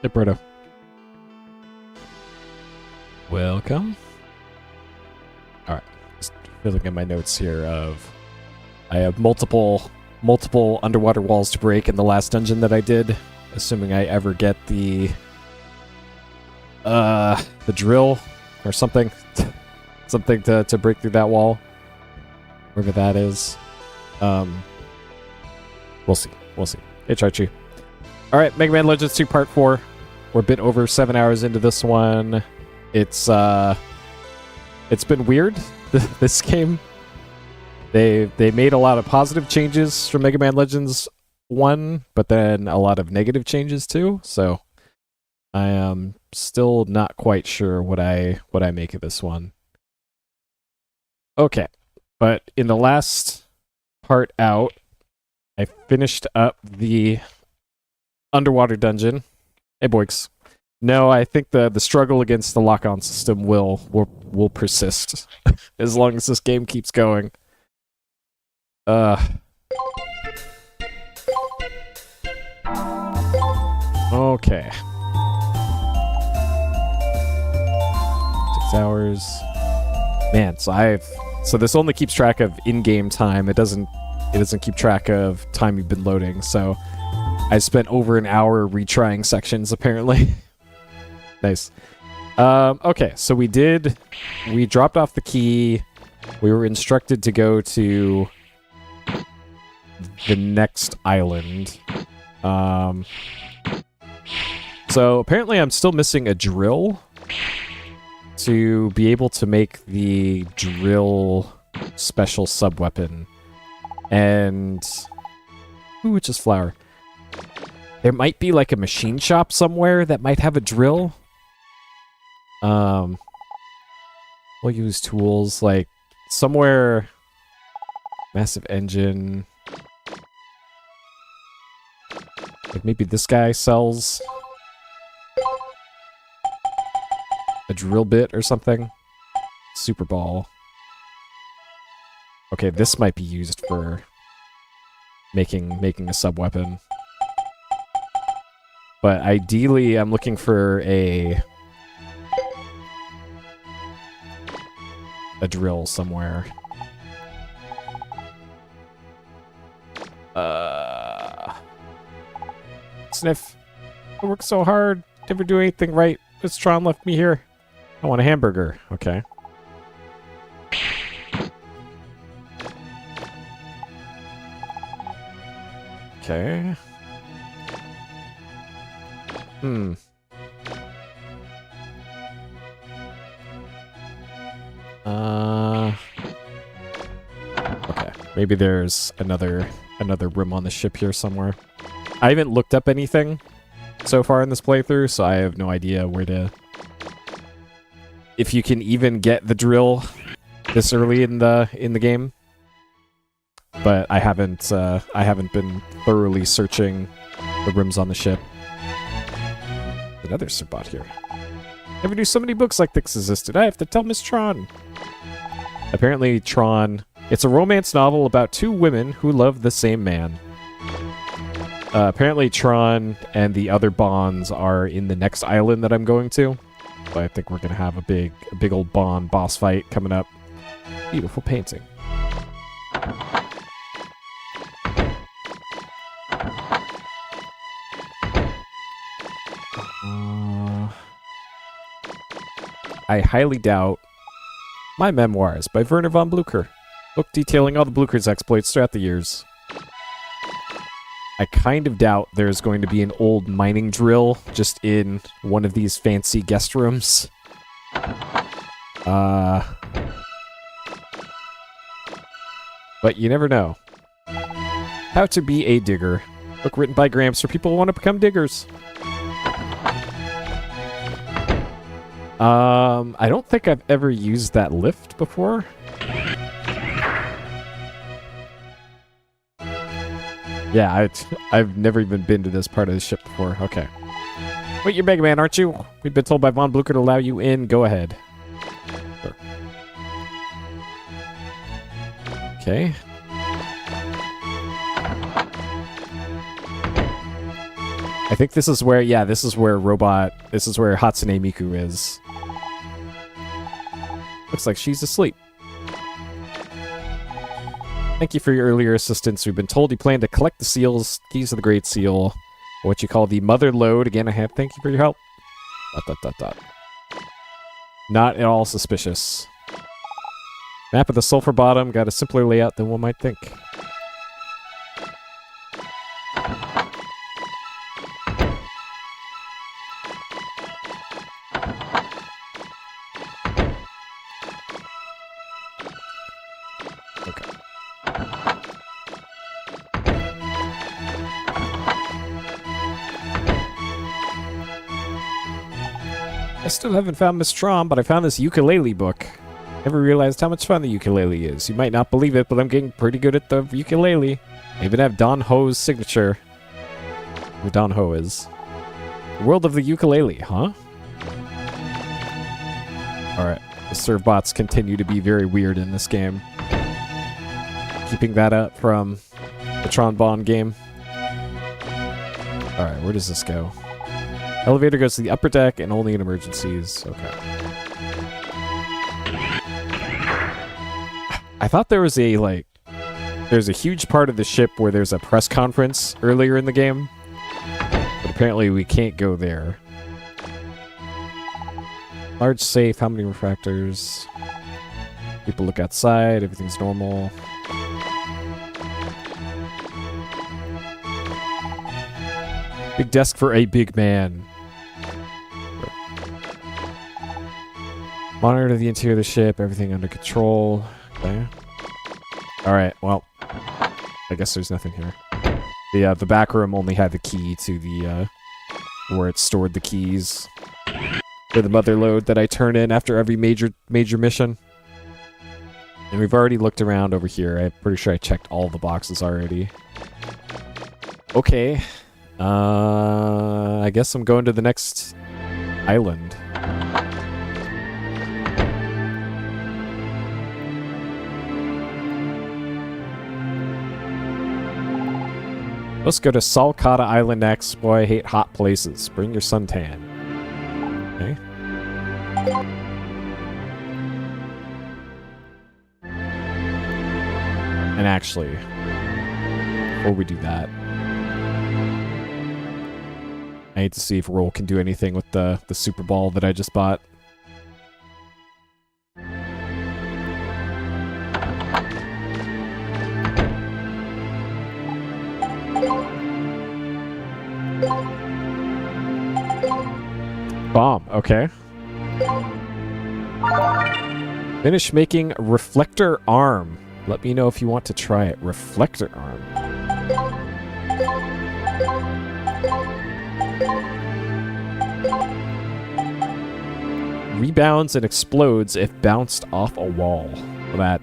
Hey, Berto. Welcome. Alright. Just filling in my notes here of... I have multiple underwater walls to break in the last dungeon that I did. Assuming I ever get the drill or something. Something to break through that wall. Wherever that is. We'll see. We'll see. Hey, Charchi. Alright, Mega Man Legends 2 Part 4. We're a bit over 7 hours into this one. It's been weird, this game. They made a lot of positive changes from Mega Man Legends 1, but then a lot of negative changes too, so I am still not quite sure what I make of this one. Okay, but in the last part out, I finished up the underwater dungeon. Hey, boys. No, I think the struggle against the lock-on system will persist as long as this game keeps going. Okay. 6 hours. Man, so this only keeps track of in-game time. It doesn't keep track of time you've been loading. So I spent over an hour retrying sections apparently. Nice. Okay, so we dropped off the key. We were instructed to go to the next island. So apparently I'm still missing a drill to be able to make the drill special sub-weapon. And... ooh, which is flower. There might be like a machine shop somewhere that might have a drill. We'll use tools like somewhere. Massive engine. Like maybe this guy sells a drill bit or something. Super ball. Okay, this might be used for making a sub weapon. But ideally, I'm looking for a drill somewhere. Sniff. I worked so hard. Never do anything right. Miss Tron left me here. I want a hamburger. Okay. Okay. Okay. Maybe there's another room on the ship here somewhere. I haven't looked up anything so far in this playthrough, so I have no idea where to... if you can even get the drill this early in the game. But I haven't been thoroughly searching the rooms on the ship. Another Sirbot here. Never knew so many books like this existed. I have to tell Miss Tron. Apparently, Tron... it's a romance novel about two women who love the same man. Apparently, Tron and the other Bonds are in the next island that I'm going to. So I think we're going to have a big old Bond boss fight coming up. Beautiful painting. I highly doubt My Memoirs by Werner von Blücher. Book detailing all the Blücher's exploits throughout the years. I kind of doubt there's going to be an old mining drill just in one of these fancy guest rooms. But you never know. How to be a digger. Book written by Gramps for people who want to become diggers. I don't think I've ever used that lift before. Yeah, I've never even been to this part of the ship before. Okay. Wait, you're Mega Man, aren't you? We've been told by Von Blücher to allow you in. Go ahead. Sure. Okay. I think this is where, yeah, this is where Hatsune Miku is. Looks like she's asleep. Thank you for your earlier assistance. We've been told you plan to collect the seals, keys to the Great Seal, what you call the Mother Lode. Again, thank you for your help. ... Not at all suspicious. Map of the Sulphur Bottom got a simpler layout than one might think. Okay. I still haven't found Miss Trom, but I found this ukulele book. Never realized how much fun the ukulele is. You might not believe it, but I'm getting pretty good at the ukulele. I even have Don Ho's signature. Who Don Ho is. The world of the ukulele, huh? Alright. The servbots continue to be very weird in this game. Keeping that up from the Tron Bond game. Alright, where does this go? Elevator goes to the upper deck and only in emergencies. Okay. I thought there was there's a huge part of the ship where there's a press conference earlier in the game. But apparently we can't go there. Large safe, how many refractors? People look outside, everything's normal. Big desk for a big man. Monitor the interior of the ship, everything under control. Okay. Alright, well. I guess there's nothing here. The back room only had the key to the, where it stored the keys. For the mother lode that I turn in after every major mission. And we've already looked around over here. I'm pretty sure I checked all the boxes already. Okay. I guess I'm going to the next island. Let's go to Salcata Island next. Boy, I hate hot places. Bring your suntan. Okay. And actually, before we do that, I need to see if Roll can do anything with the Super Ball that I just bought. Bomb, okay. Finish making reflector arm. Let me know if you want to try it. Reflector arm. Rebounds and explodes if bounced off a wall. Well,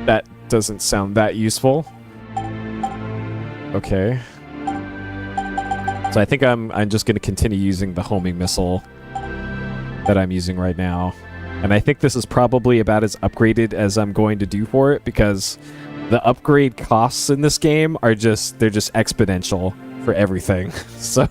that doesn't sound that useful. Okay. So I think I'm just going to continue using the homing missile that I'm using right now. And I think this is probably about as upgraded as I'm going to do for it, because the upgrade costs in this game are they're just exponential for everything. So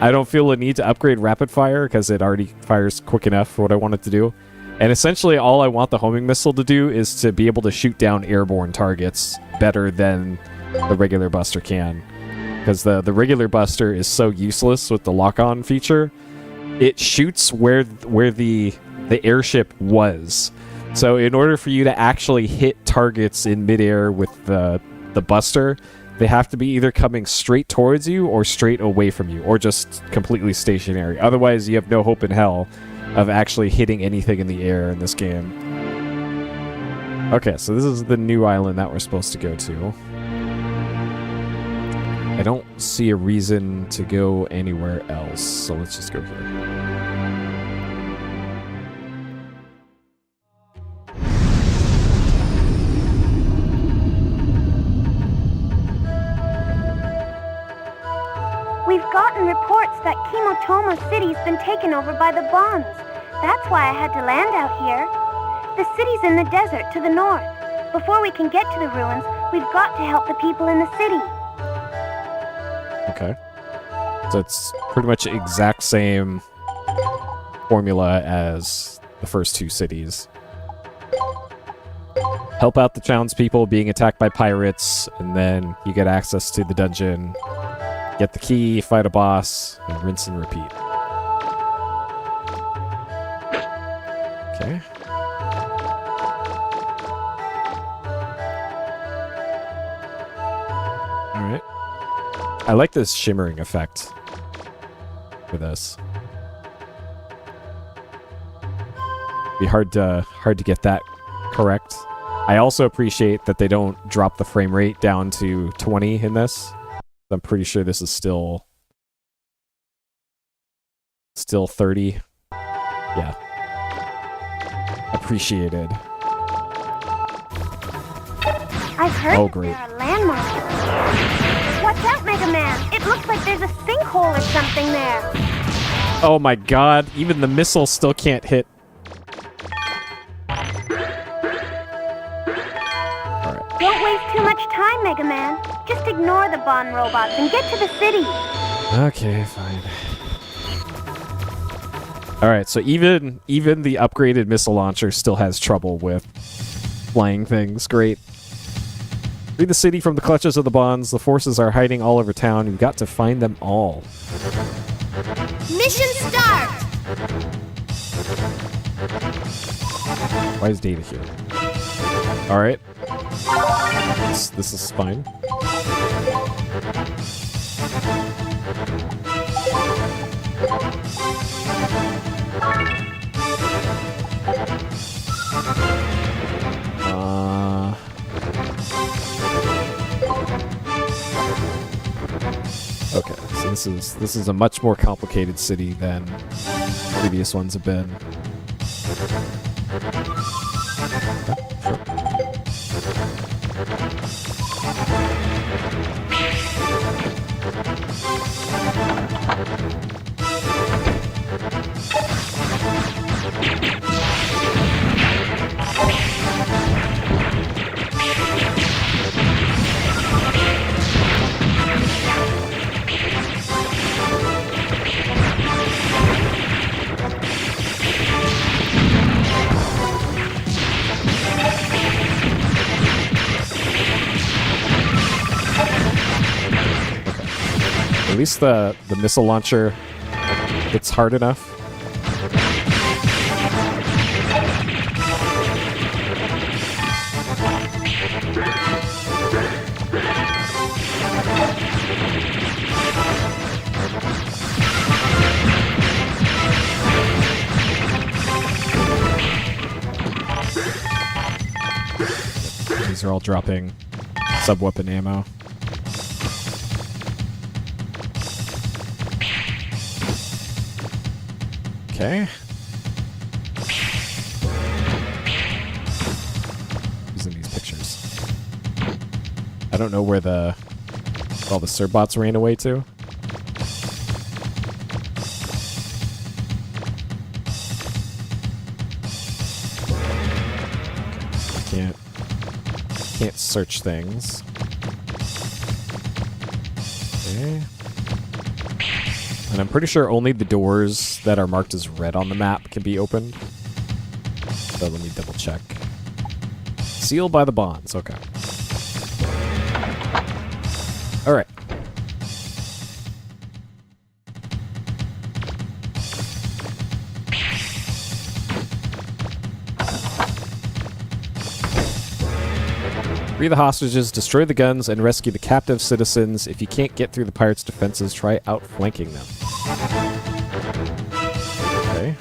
I don't feel a need to upgrade rapid fire because it already fires quick enough for what I want it to do. And essentially all I want the homing missile to do is to be able to shoot down airborne targets better than the regular buster can. Because the regular buster is so useless with the lock-on feature. It shoots where the airship was. So in order for you to actually hit targets in midair with the buster, they have to be either coming straight towards you or straight away from you, or just completely stationary. Otherwise, you have no hope in hell of actually hitting anything in the air in this game. Okay, so this is the new island that we're supposed to go to. I don't see a reason to go anywhere else, so let's just go here. We've gotten reports that Kimotomo City's been taken over by the Bonds. That's why I had to land out here. The city's in the desert to the north. Before we can get to the ruins, we've got to help the people in the city. Okay. So it's pretty much the exact same formula as the first two cities. Help out the townspeople being attacked by pirates, and then you get access to the dungeon, get the key, fight a boss, and rinse and repeat. Okay. Alright. I like this shimmering effect for this. Be hard to get that correct. I also appreciate that they don't drop the frame rate down to 20 in this. I'm pretty sure this is still 30. Yeah. Appreciated. I've heard Oh, that great. there are landmarks. Watch out, Mega Man! It looks like there's a sinkhole or something there. Oh my god, even the missile still can't hit. Alright. Don't waste too much time, Mega Man. Just ignore the Bond robots and get to the city. Okay, fine. Alright, so even the upgraded missile launcher still has trouble with flying things. Great. Free the city from the clutches of the Bonds. The forces are hiding all over town. You've got to find them all. Mission start! Why is Data here? Alright. This is fine. Okay, so this is a much more complicated city than previous ones have been. At least the missile launcher hits hard enough. These are all dropping sub-weapon ammo. Okay. Using these pictures. I don't know where all the Serbots ran away to. Can't search things. Okay. And I'm pretty sure only the doors that are marked as red on the map can be opened. So let me double check. Sealed by the Bonds, okay. Alright. Free the hostages, destroy the guns, and rescue the captive citizens. If you can't get through the pirates' defenses, try outflanking them. Okay.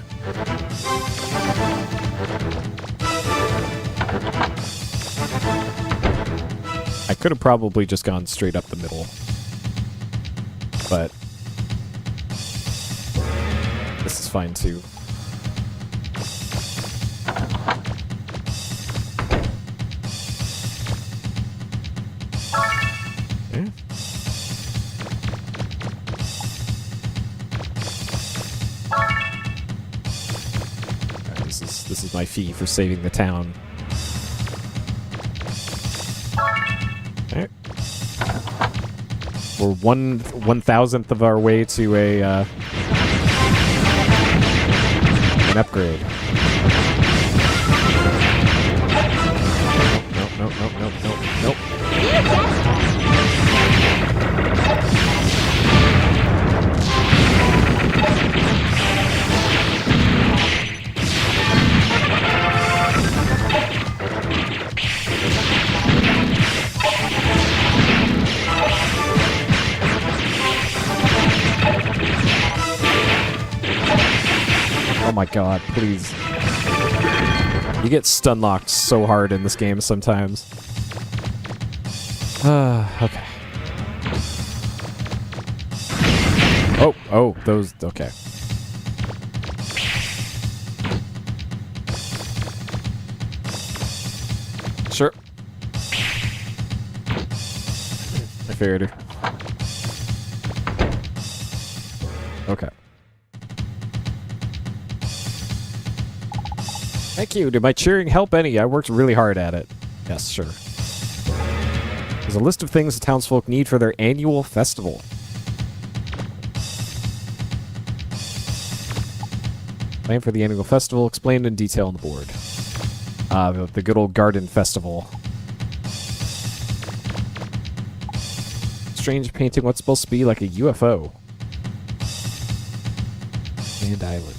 I could have probably just gone straight up the middle. But this is fine too. This is my fee for saving the town. Okay. We're 1/1000th of our way to an upgrade. Nope. Oh my god, please. You get stun locked so hard in this game sometimes. Okay. Oh, those, okay. Sure. I figured. Okay. Thank you. Did my cheering help any? I worked really hard at it. Yes, sure. There's a list of things the townsfolk need for their annual festival. Plan for the annual festival explained in detail on the board. The good old garden festival. Strange painting what's supposed to be like a UFO. Sand Island.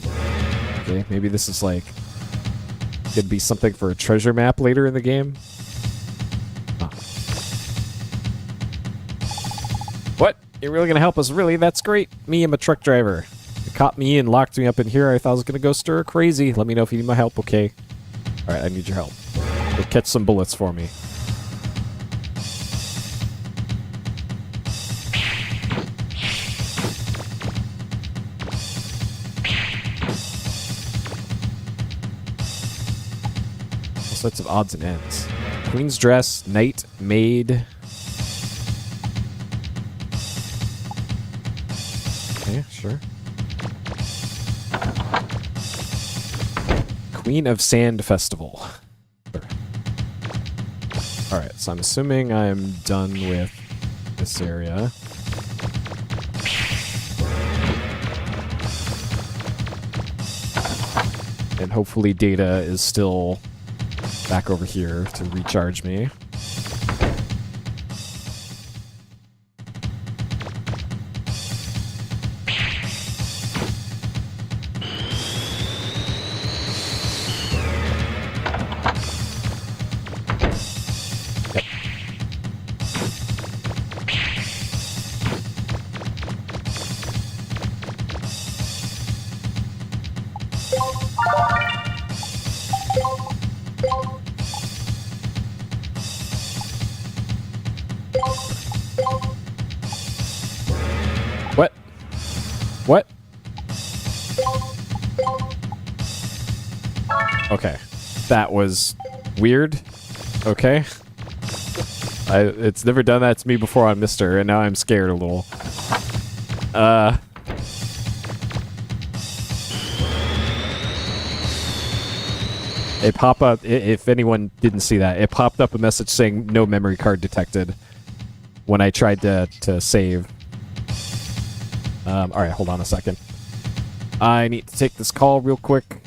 Okay, maybe this is like... could be something for a treasure map later in the game. Huh. What? You're really gonna help us? Really? That's great. Me, I'm a truck driver. They caught me and locked me up in here. I thought I was gonna go stir crazy. Let me know if you need my help, okay? Alright, I need your help. Go catch some bullets for me. Sorts of odds and ends. Queen's dress, knight, maid. Okay, sure. Queen of Sand Festival. Sure. Alright, so I'm assuming I'm done with this area. And hopefully Data is still back over here to recharge me. Yep. What? Okay. That was weird. Okay. It's never done that to me before on Mister, and now I'm scared a little. It popped up, if anyone didn't see that, it popped up a message saying no memory card detected when I tried to save. Alright, hold on a second. I need to take this call real quick.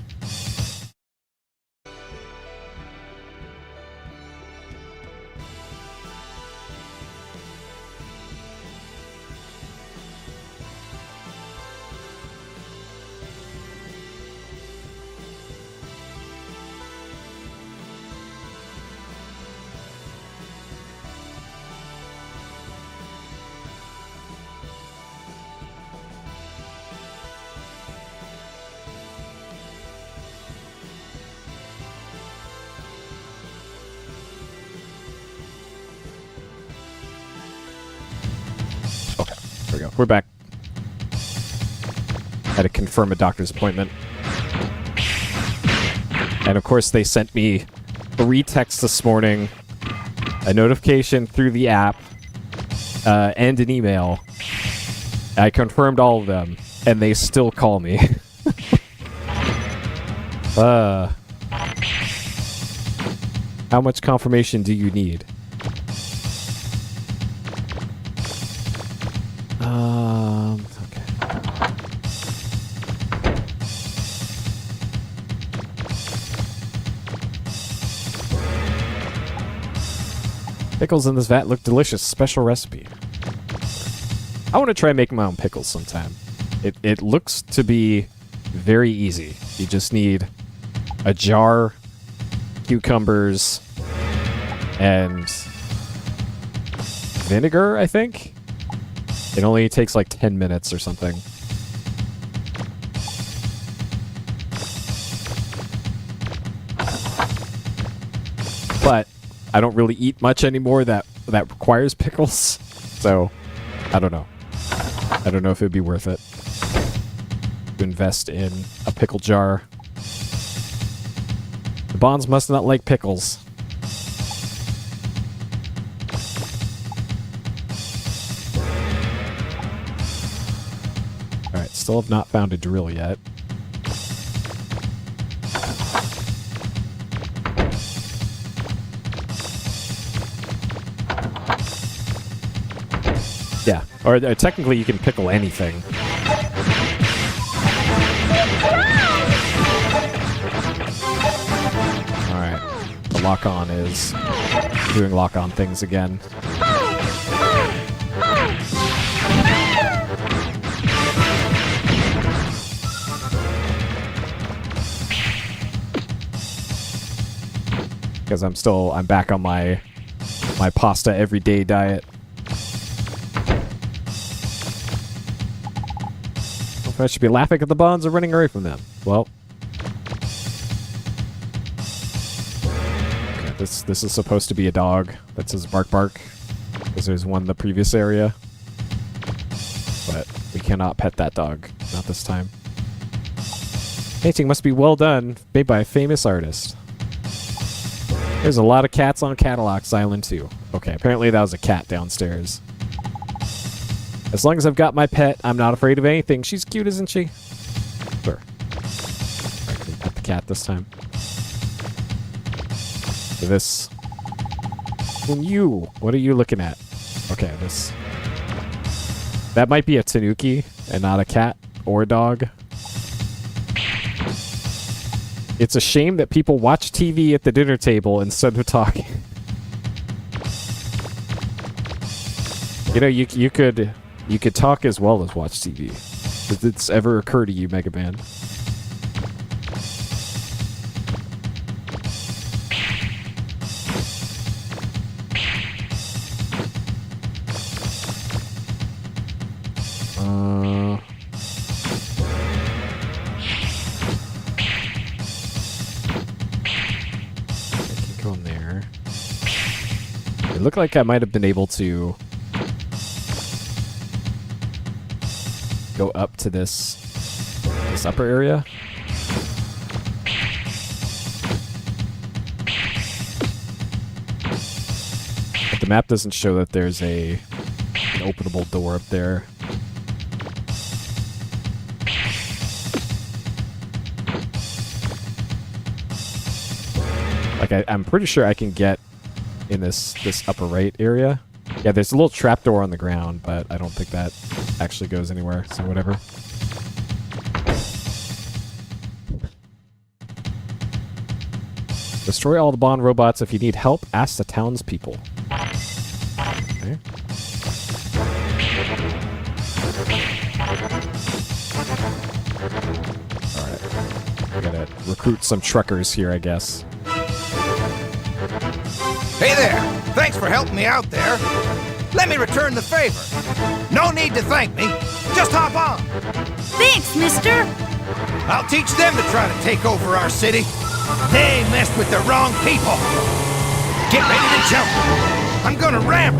There we go. We're back. Had to confirm a doctor's appointment. And of course they sent me 3 texts this morning, a notification through the app, and an email. I confirmed all of them, and they still call me. How much confirmation do you need? Pickles in this vat look delicious. Special recipe. I want to try making my own pickles sometime. It looks to be very easy. You just need a jar, cucumbers, and vinegar, I think. It only takes like 10 minutes or something. But I don't really eat much anymore that requires pickles. So, I don't know. I don't know if it'd be worth it to invest in a pickle jar. The Bonds must not like pickles. Alright, still have not found a drill yet. Yeah, or technically you can pickle anything. Alright, the lock-on is doing lock-on things again. Because I'm back on my pasta everyday diet. I should be laughing at the Bonds or running away from them. Well, okay, this is supposed to be a dog that says bark bark, because there's one in the previous area, but we cannot pet that dog, not this time. Painting must be well done, made by a famous artist. There's a lot of cats on Cadillacs Island too. Okay, apparently that was a cat downstairs. As long as I've got my pet, I'm not afraid of anything. She's cute, isn't she? Sure. Alright, can we pet the cat this time? So this... What are you looking at? Okay, this... That might be a tanuki, and not a cat or a dog. It's a shame that people watch TV at the dinner table instead of talking. You know, you could talk as well as watch TV. Did this ever occur to you, Mega Man? I can go in there. It looked like I might have been able to go up to this upper area. But the map doesn't show that there's an openable door up there. Like I'm pretty sure I can get in this upper right area. Yeah, there's a little trapdoor on the ground, but I don't think that actually goes anywhere, so whatever. Destroy all the Bond robots. If you need help, ask the townspeople. Okay. Alright. I gotta recruit some truckers here, I guess. Hey there! Thanks for helping me out there. Let me return the favor. No need to thank me. Just hop on. Thanks, mister. I'll teach them to try to take over our city. They messed with the wrong people. Get ready to jump. I'm gonna ramp.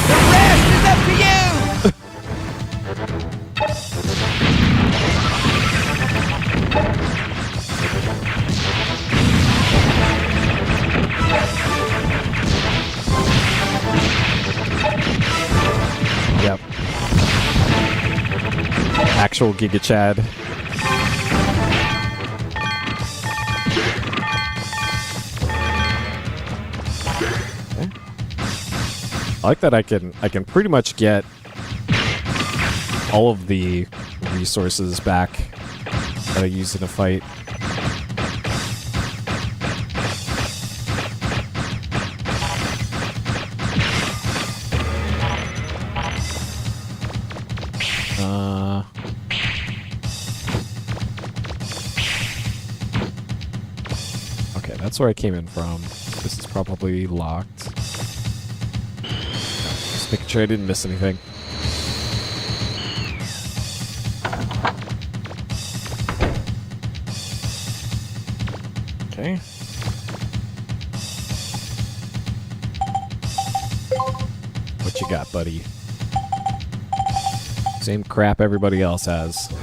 The rest is up to you. Yep. Actual Giga Chad. Okay. I like that I can pretty much get all of the resources back that I used in a fight. that's where I came in from. This is probably locked. Just making sure I didn't miss anything. Okay. What you got, buddy? Same crap everybody else has.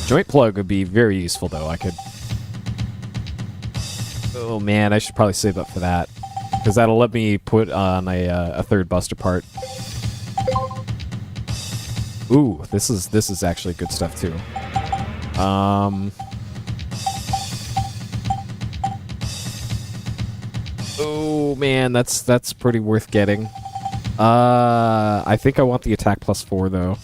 Joint plug would be very useful, though. I could... Oh, man, I should probably save up for that. Because that'll let me put on a third buster part. Ooh, this is actually good stuff, too. Oh, man, that's pretty worth getting. I think I want the attack +4, though.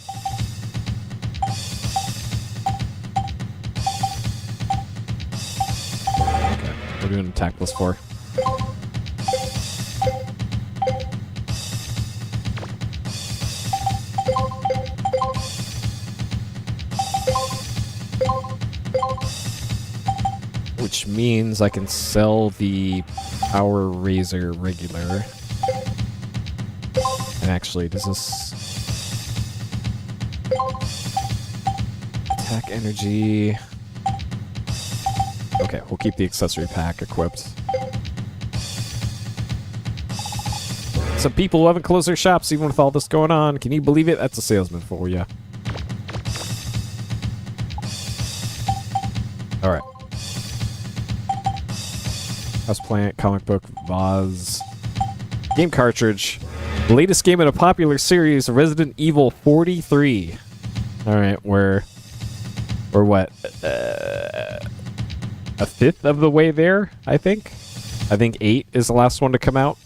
Okay, we're doing attack +4. Which means I can sell the Power Razor regular. And actually, does this... Attack energy... Okay, we'll keep the accessory pack equipped. Some people who haven't closed their shops even with all this going on. Can you believe it? That's a salesman for you. Alright. Houseplant, comic book, vase. Game cartridge. The latest game in a popular series, Resident Evil 43. Alright, we're what? A fifth of the way there, I think? I think 8 is the last one to come out.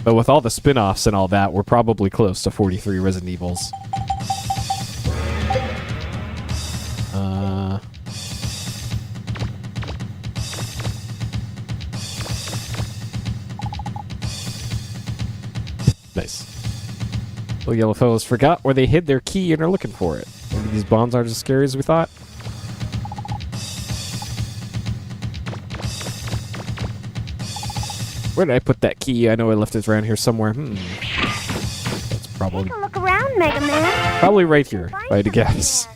But with all the spin-offs and all that, we're probably close to 43 Resident Evils. Nice. Little yellow fellows forgot where they hid their key and are looking for it. Maybe these bombs aren't as scary as we thought. Where did I put that key? I know I left it around here somewhere. That's probably... Take a look around, Mega Man. Probably right here, if I had to guess.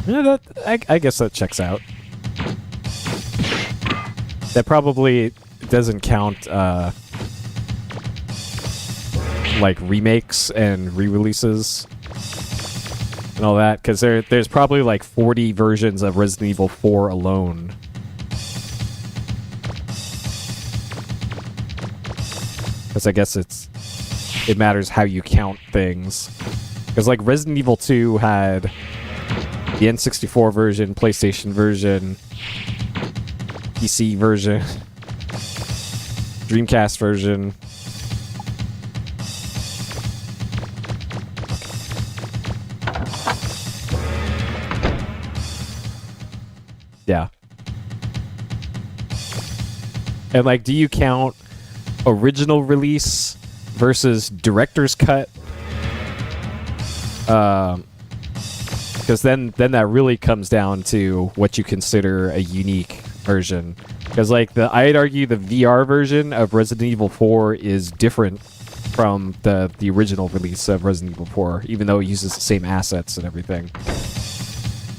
Yeah, I guess that checks out. That probably doesn't count, like, remakes and re-releases and all that, because there's probably, like, 40 versions of Resident Evil 4 alone. Because I guess it matters how you count things. Because, like, Resident Evil 2 had... the N64 version, PlayStation version, PC version, Dreamcast version. Yeah. And like, do you count original release versus director's cut? Because then that really comes down to what you consider a unique version. Because like I'd argue the VR version of Resident Evil 4 is different from the original release of Resident Evil 4, even though it uses the same assets and everything.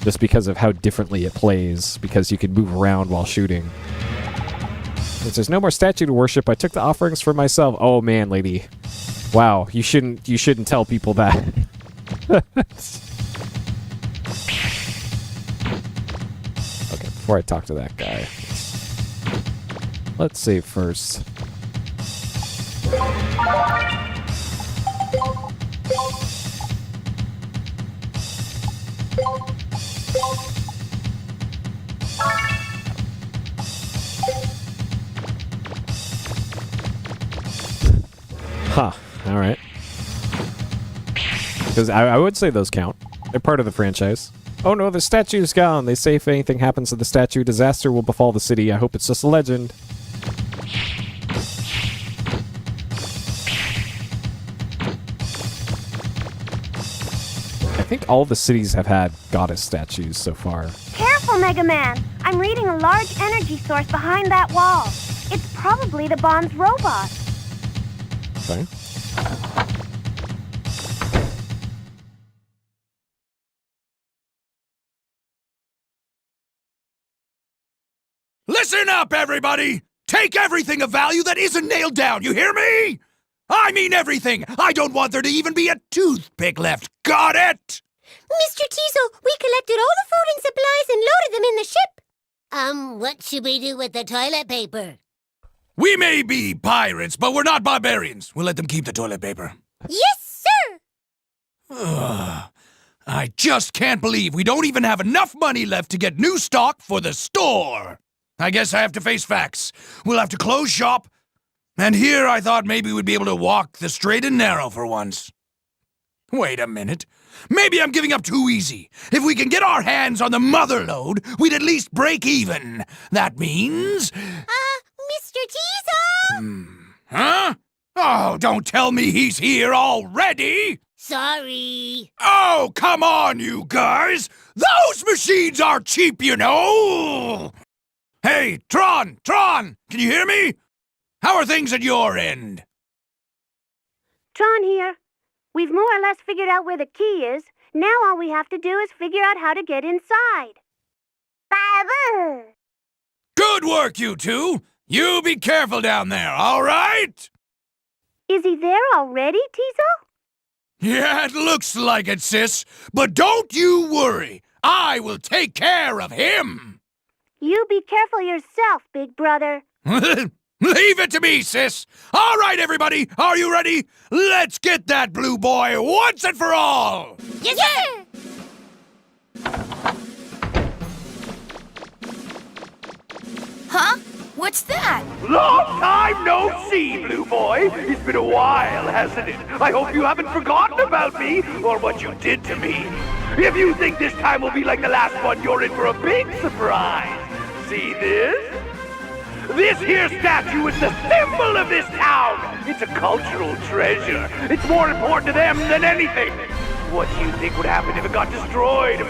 Just because of how differently it plays, because you can move around while shooting. Since there's no more statue to worship, I took the offerings for myself. Oh man, lady. Wow, you shouldn't tell people that. Okay, before I talk to that guy, let's save first. Huh, alright. Because I would say those count. They're part of the franchise. Oh no, the statue's gone. They say if anything happens to the statue, disaster will befall the city. I hope it's just a legend. think all the cities have had goddess statues so far. Careful, Mega Man! I'm reading a large energy source behind that wall. It's probably the Bond's robot. Okay. Listen up, everybody! Take everything of value that isn't nailed down, you hear me? I mean everything! I don't want there to even be a toothpick left, got it? Mr. Teasel, we collected all the food and supplies and loaded them in the ship. What should we do with the toilet paper? We may be pirates, but we're not barbarians. We'll let them keep the toilet paper. Yes, sir! I just can't believe we don't even have enough money left to get new stock for the store. I guess I have to face facts. We'll have to close shop. And here I thought maybe we'd be able to walk the straight and narrow for once. Wait a minute. Maybe I'm giving up too easy. If we can get our hands on the mother lode, we'd at least break even. That means... Mr. Teasel! Huh? Oh, don't tell me he's here already! Sorry. Oh, come on, you guys! Those machines are cheap, you know! Hey, Tron! Can you hear me? How are things at your end? Tron here. We've more or less figured out where the key is. Now all we have to do is figure out how to get inside. Babu! Good work, you two! You be careful down there, all right? Is he there already, Teasel? Yeah, it looks like it, sis. But don't you worry. I will take care of him. You be careful yourself, big brother. Leave it to me, sis. All right, everybody. Are you ready? Let's get that blue boy once and for all. Yes, sir! Huh? What's that? Long time no see, Blue Boy. It's been a while, hasn't it? I hope you haven't forgotten about me or what you did to me. If you think this time will be like the last one, you're in for a big surprise. See this? This here statue is the symbol of this town. It's a cultural treasure. It's more important to them than anything. What do you think would happen if it got destroyed,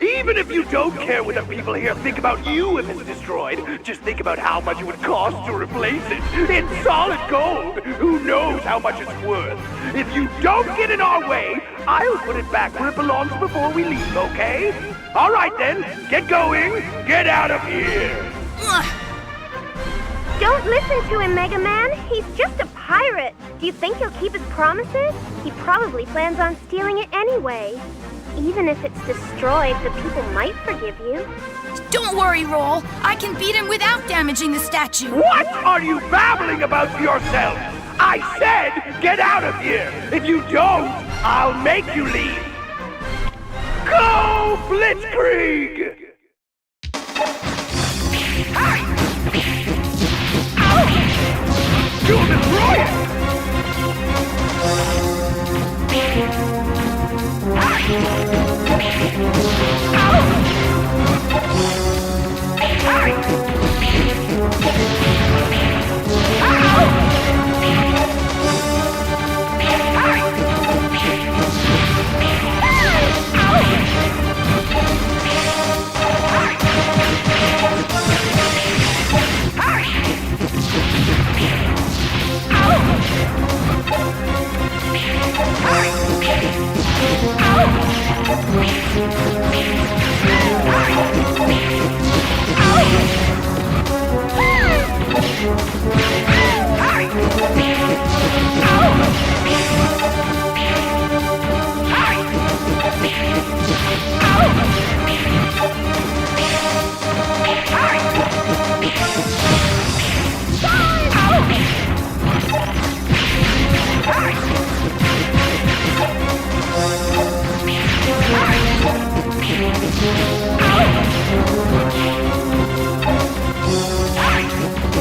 Even if you don't care what the people here think about you if it's destroyed, just think about how much it would cost to replace it. It's solid gold. Who knows how much it's worth? If you don't get in our way, I'll put it back where it belongs before we leave, okay? All right then, get going. Get out of here. Don't listen to him, Mega Man. He's just a pirate. Do you think he'll keep his promises? He probably plans on stealing it anyway. Even if it's destroyed, the people might forgive you. Don't worry, Roll. I can beat him without damaging the statue. What are you babbling about to yourself? I said get out of here. If you don't, I'll make you leave. Go, Blitzkrieg! Hi! Ow! You'll destroy it!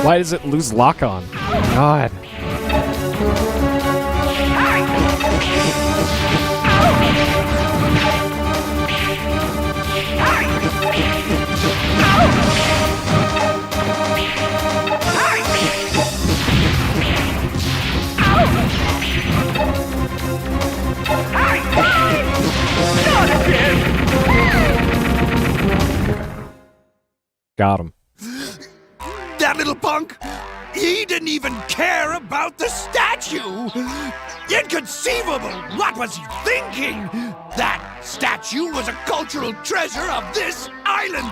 Why does it lose lock on? God. Got him. That little punk! He didn't even care about the statue! Inconceivable! What was he thinking? That statue was a cultural treasure of this island!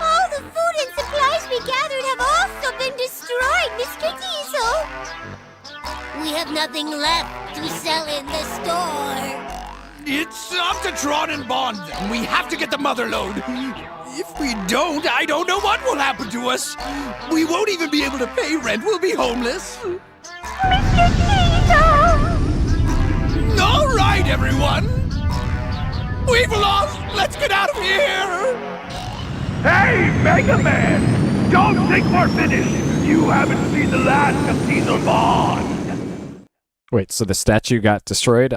All the food and supplies we gathered have also been destroyed, Mr. Diesel. We have nothing left to sell in the store. It's up to Tron and Bond, and we have to get the mother load. If we don't, I don't know what will happen to us. We won't even be able to pay rent. We'll be homeless. Mr. Diesel! All right, everyone. We've lost. Let's get out of here. Hey, Mega Man! Don't think we're finished! You haven't seen the last of Diesel Bond! Wait, so the statue got destroyed?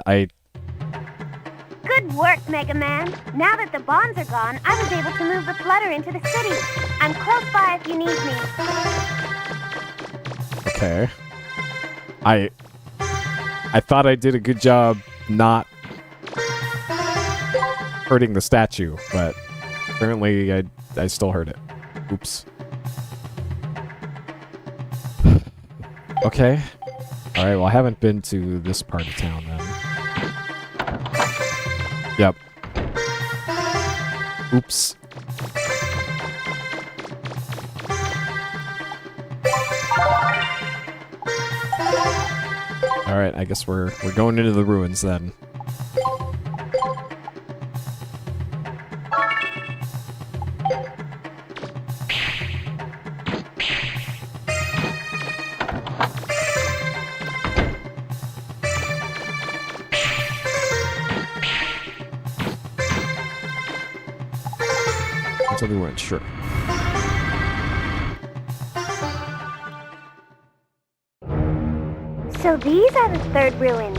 Good work, Mega Man. Now that the bonds are gone, I was able to move the flutter into the city. I'm close by if you need me. Okay. I thought I did a good job not hurting the statue, but apparently I still hurt it. Oops. Okay. Alright, well I haven't been to this part of town then. Yep. Oops. Alright, I guess we're going into the ruins then. Until we weren't sure. So these are the third ruins.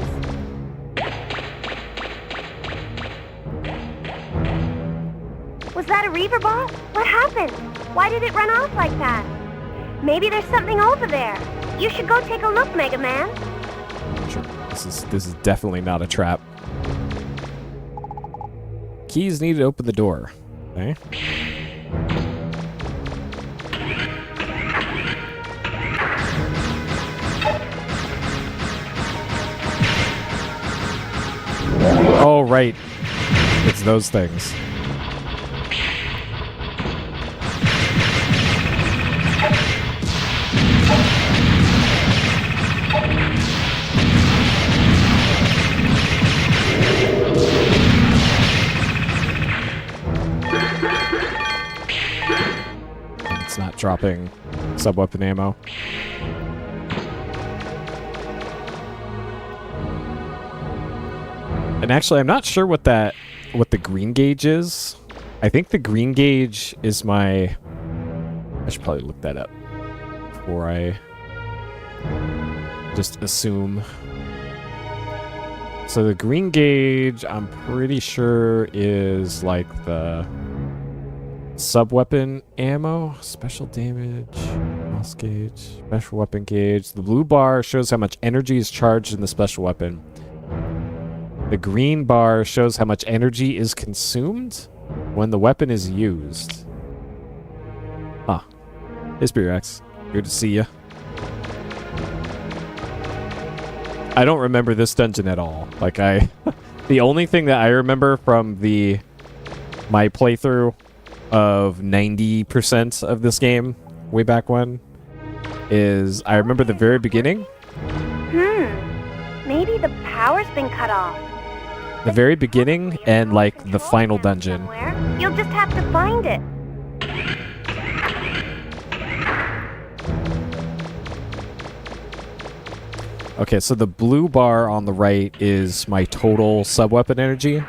Was that a reaver ball? What happened? Why did it run off like that? Maybe there's something over there. You should go take a look, Mega Man. Sure. This is definitely not a trap. Keys needed to open the door. Okay. Oh, right. It's those things. It's not dropping sub-weapon ammo. And actually, I'm not sure what the green gauge is. I think the green gauge is my... I should probably look that up before I just assume. So the green gauge, I'm pretty sure, is like the sub-weapon ammo, special damage, mouse gauge, special weapon gauge. The blue bar shows how much energy is charged in the special weapon. The green bar shows how much energy is consumed when the weapon is used. Huh. Hey, PSX. Good to see you. I don't remember this dungeon at all. Like, the only thing that I remember from my playthrough of 90% of this game way back when is I remember the very beginning. Maybe the power's been cut off. The very beginning and, like, the final dungeon. Somewhere. You'll just have to find it. Okay, so the blue bar on the right is my total sub-weapon energy.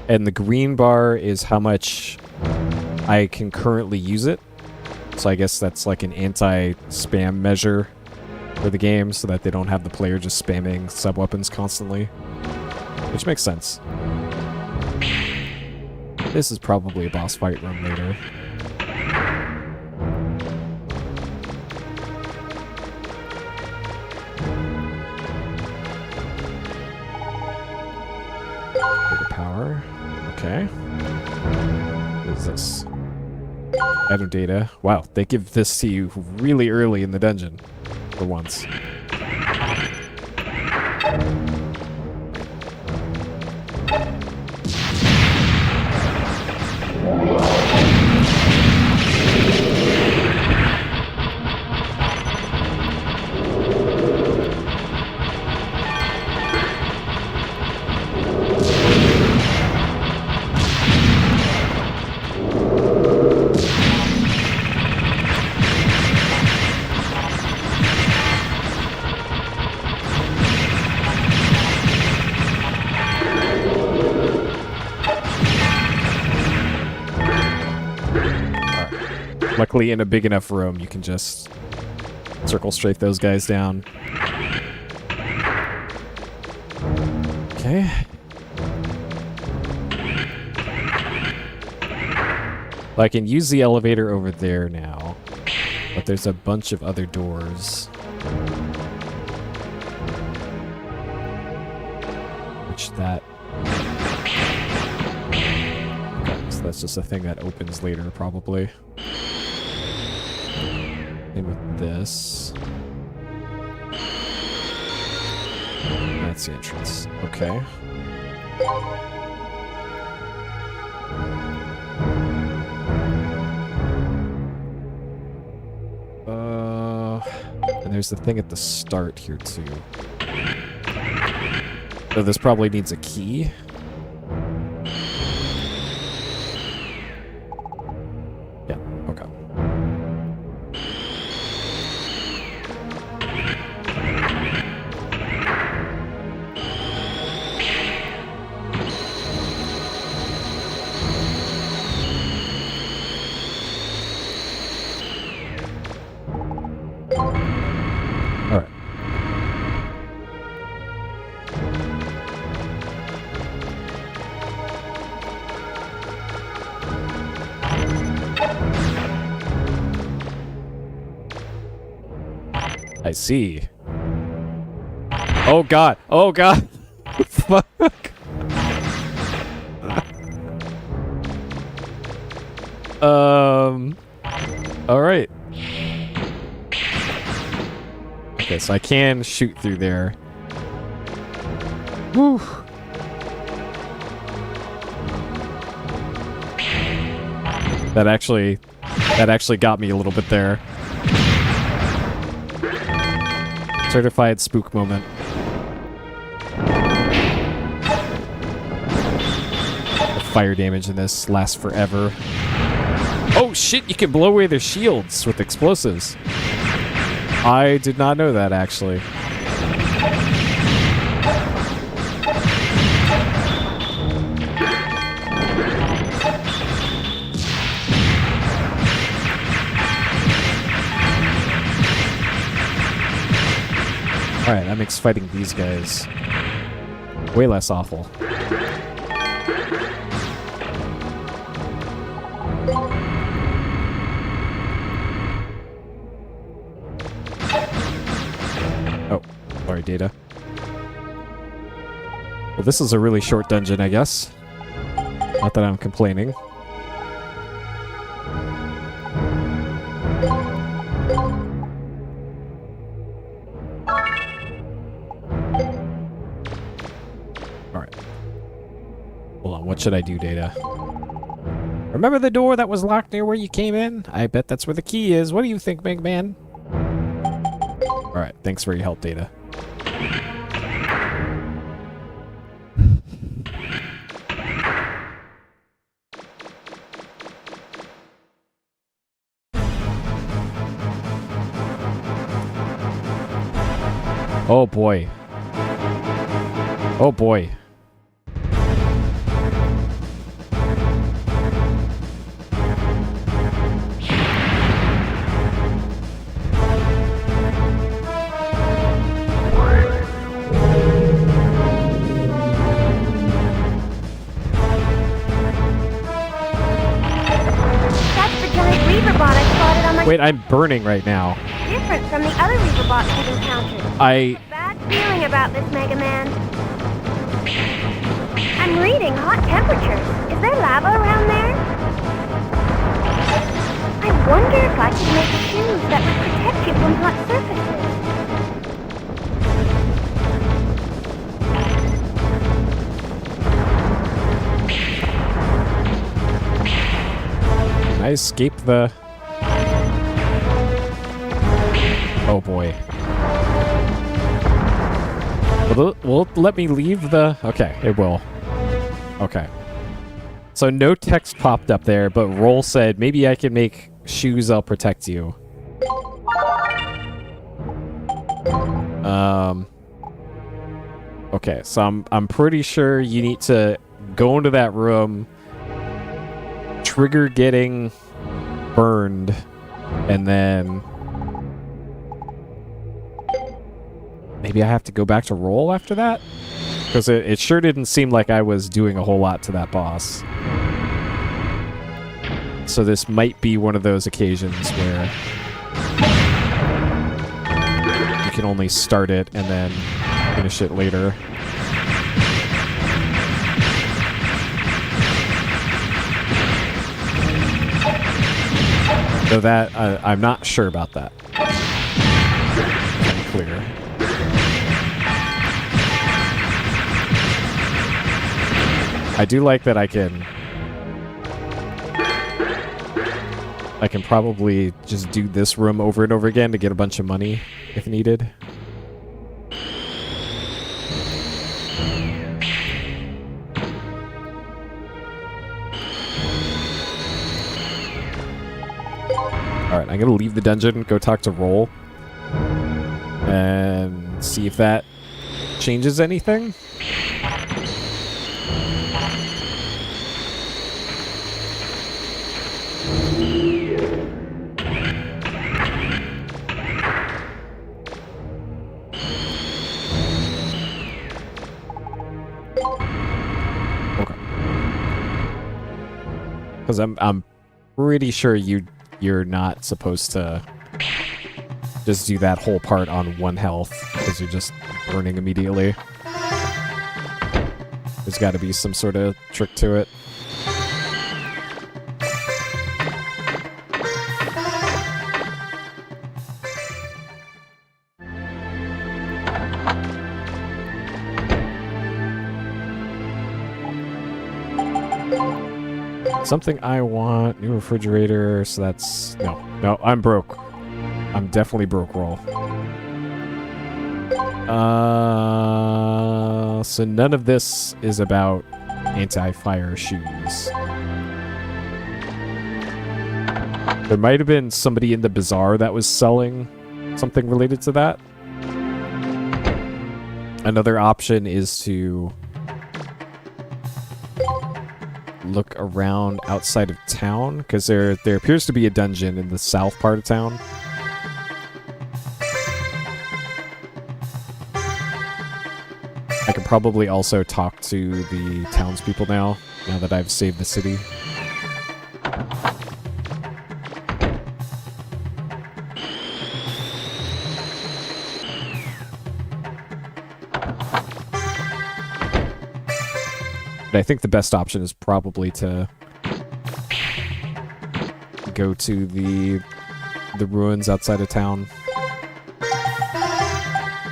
And the green bar is how much I can currently use it. So I guess that's like an anti-spam measure for the game so that they don't have the player just spamming sub-weapons constantly. Which makes sense. This is probably a boss fight room later. Bigger power. Okay. What is this? Item data. Wow, they give this to you really early in the dungeon. For once. Luckily, in a big enough room, you can just circle strafe those guys down. Okay. I can use the elevator over there now, but there's a bunch of other doors. Which that... Okay, so that's just a thing that opens later, probably. Same with this. That's the entrance. Okay. And there's the thing at the start here too. So this probably needs a key. Yeah, okay. Alright. I see. Oh god. Oh god. Fuck. Alright. Okay, so I can shoot through there. Whew. That actually got me a little bit there. Certified spook moment. The fire damage in this lasts forever. Oh shit, you can blow away their shields with explosives. I did not know that, actually. Alright, that makes fighting these guys way less awful. Oh, sorry, Data. Well, this is a really short dungeon, I guess. Not that I'm complaining. Alright. Hold on, what should I do, Data? Remember the door that was locked near where you came in? I bet that's where the key is. What do you think, big man? Alright, thanks for your help, Data. Oh boy. Oh boy. Wait, I'm burning right now. Different from the other Reaper bots we've encountered. Bad feeling about this, Mega Man. I'm reading hot temperatures. Is there lava around there? escape the... Oh boy. Will it let me leave the... Okay, it will. Okay. So no text popped up there, but Roll said, maybe I can make shoes, I'll protect you. Okay, so I'm pretty sure you need to go into that room, trigger getting burned, and then maybe I have to go back to Roll after that? Because it sure didn't seem like I was doing a whole lot to that boss. So this might be one of those occasions where you can only start it and then finish it later. So that, I'm not sure about that. Unclear. I do like that I can probably just do this room over and over again to get a bunch of money if needed. Alright, I'm gonna leave the dungeon, go talk to Roll, and see if that changes anything. Because I'm pretty sure you're not supposed to just do that whole part on 1 health, because you're just burning immediately. There's got to be some sort of trick to it. Something I want, new refrigerator, so that's... No, I'm broke. I'm definitely broke, Roll. So none of this is about anti-fire shoes. There might have been somebody in the bazaar that was selling something related to that. Another option is to look around outside of town, because there appears to be a dungeon in the south part of town. I could probably also talk to the townspeople now that I've saved the city. But I think the best option is probably to go to the ruins outside of town.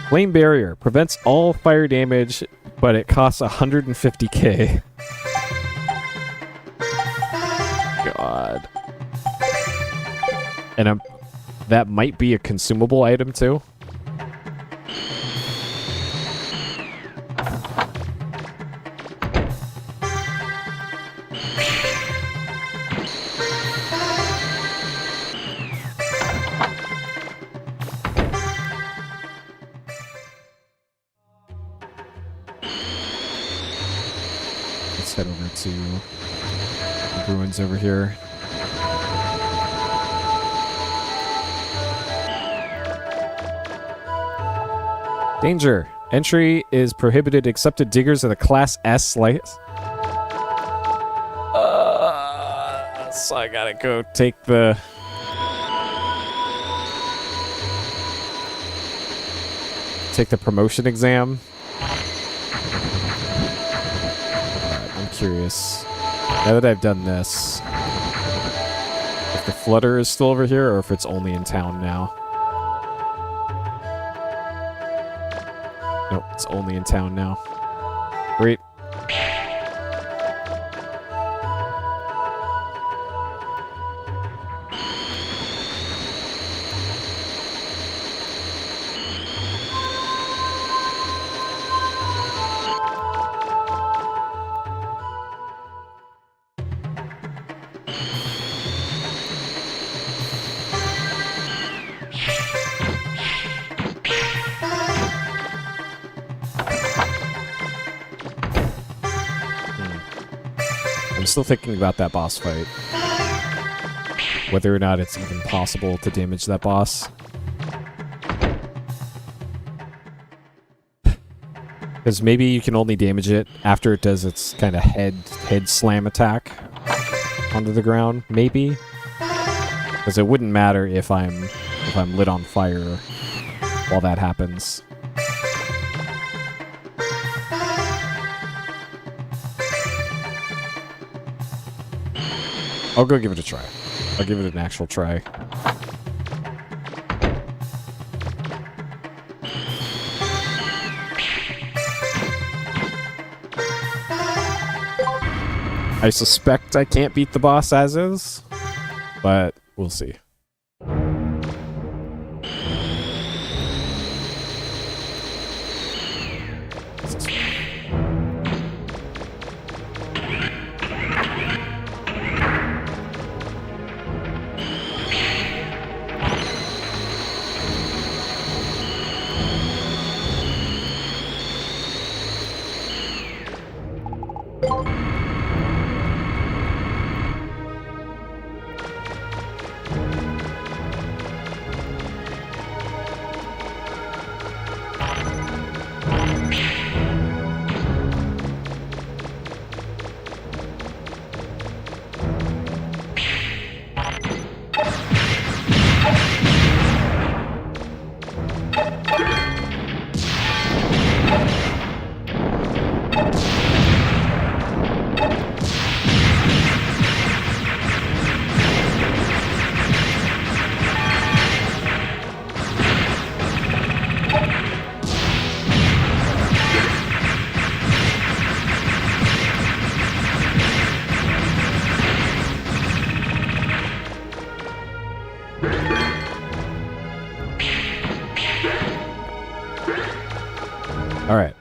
Flame barrier prevents all fire damage, but it costs 150k. God. And that might be a consumable item too. Let's head over to the ruins over here. Danger! Entry is prohibited except to diggers of the Class S slice. So I gotta go take the... promotion exam. Curious. Now that I've done this, if the Flutter is still over here or if it's only in town now. Nope, it's only in town now. Great. still thinking about that boss fight. Whether or not it's even possible to damage that boss. Because maybe you can only damage it after it does its kind of head slam attack onto the ground, maybe. Because it wouldn't matter if I'm lit on fire while that happens. I'll go give it a try. I'll give it an actual try. I suspect I can't beat the boss as is, but we'll see. Alright.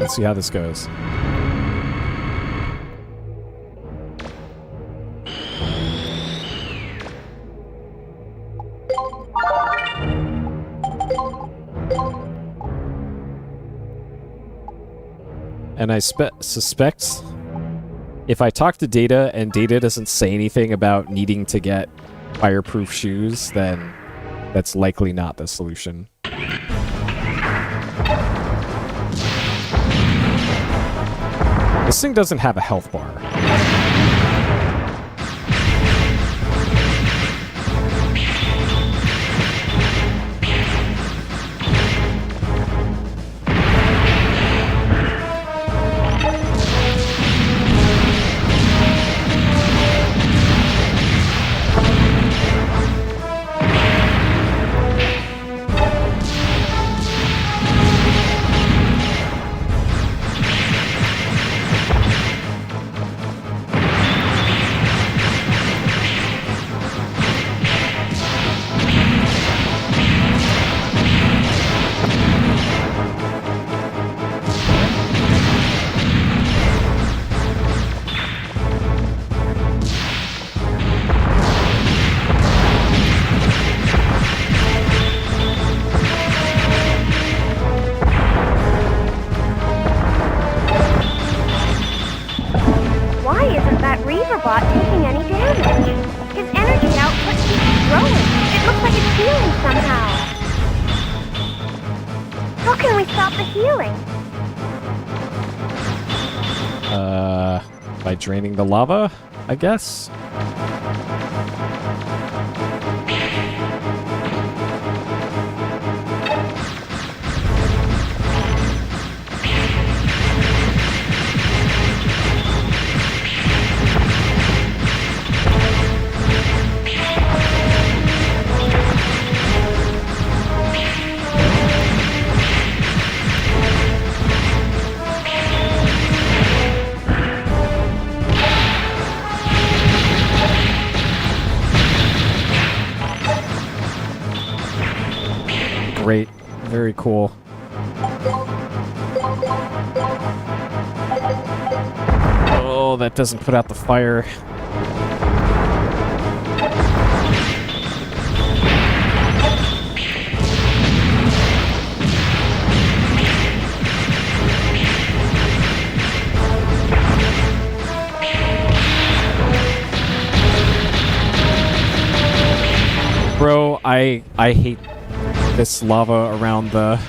Let's see how this goes. And I suspect if I talk to Data and Data doesn't say anything about needing to get fireproof shoes, then that's likely not the solution. This thing doesn't have a health bar. By draining the lava, I guess? Great. Very cool. Oh, that doesn't put out the fire. Bro, I hate this lava around the...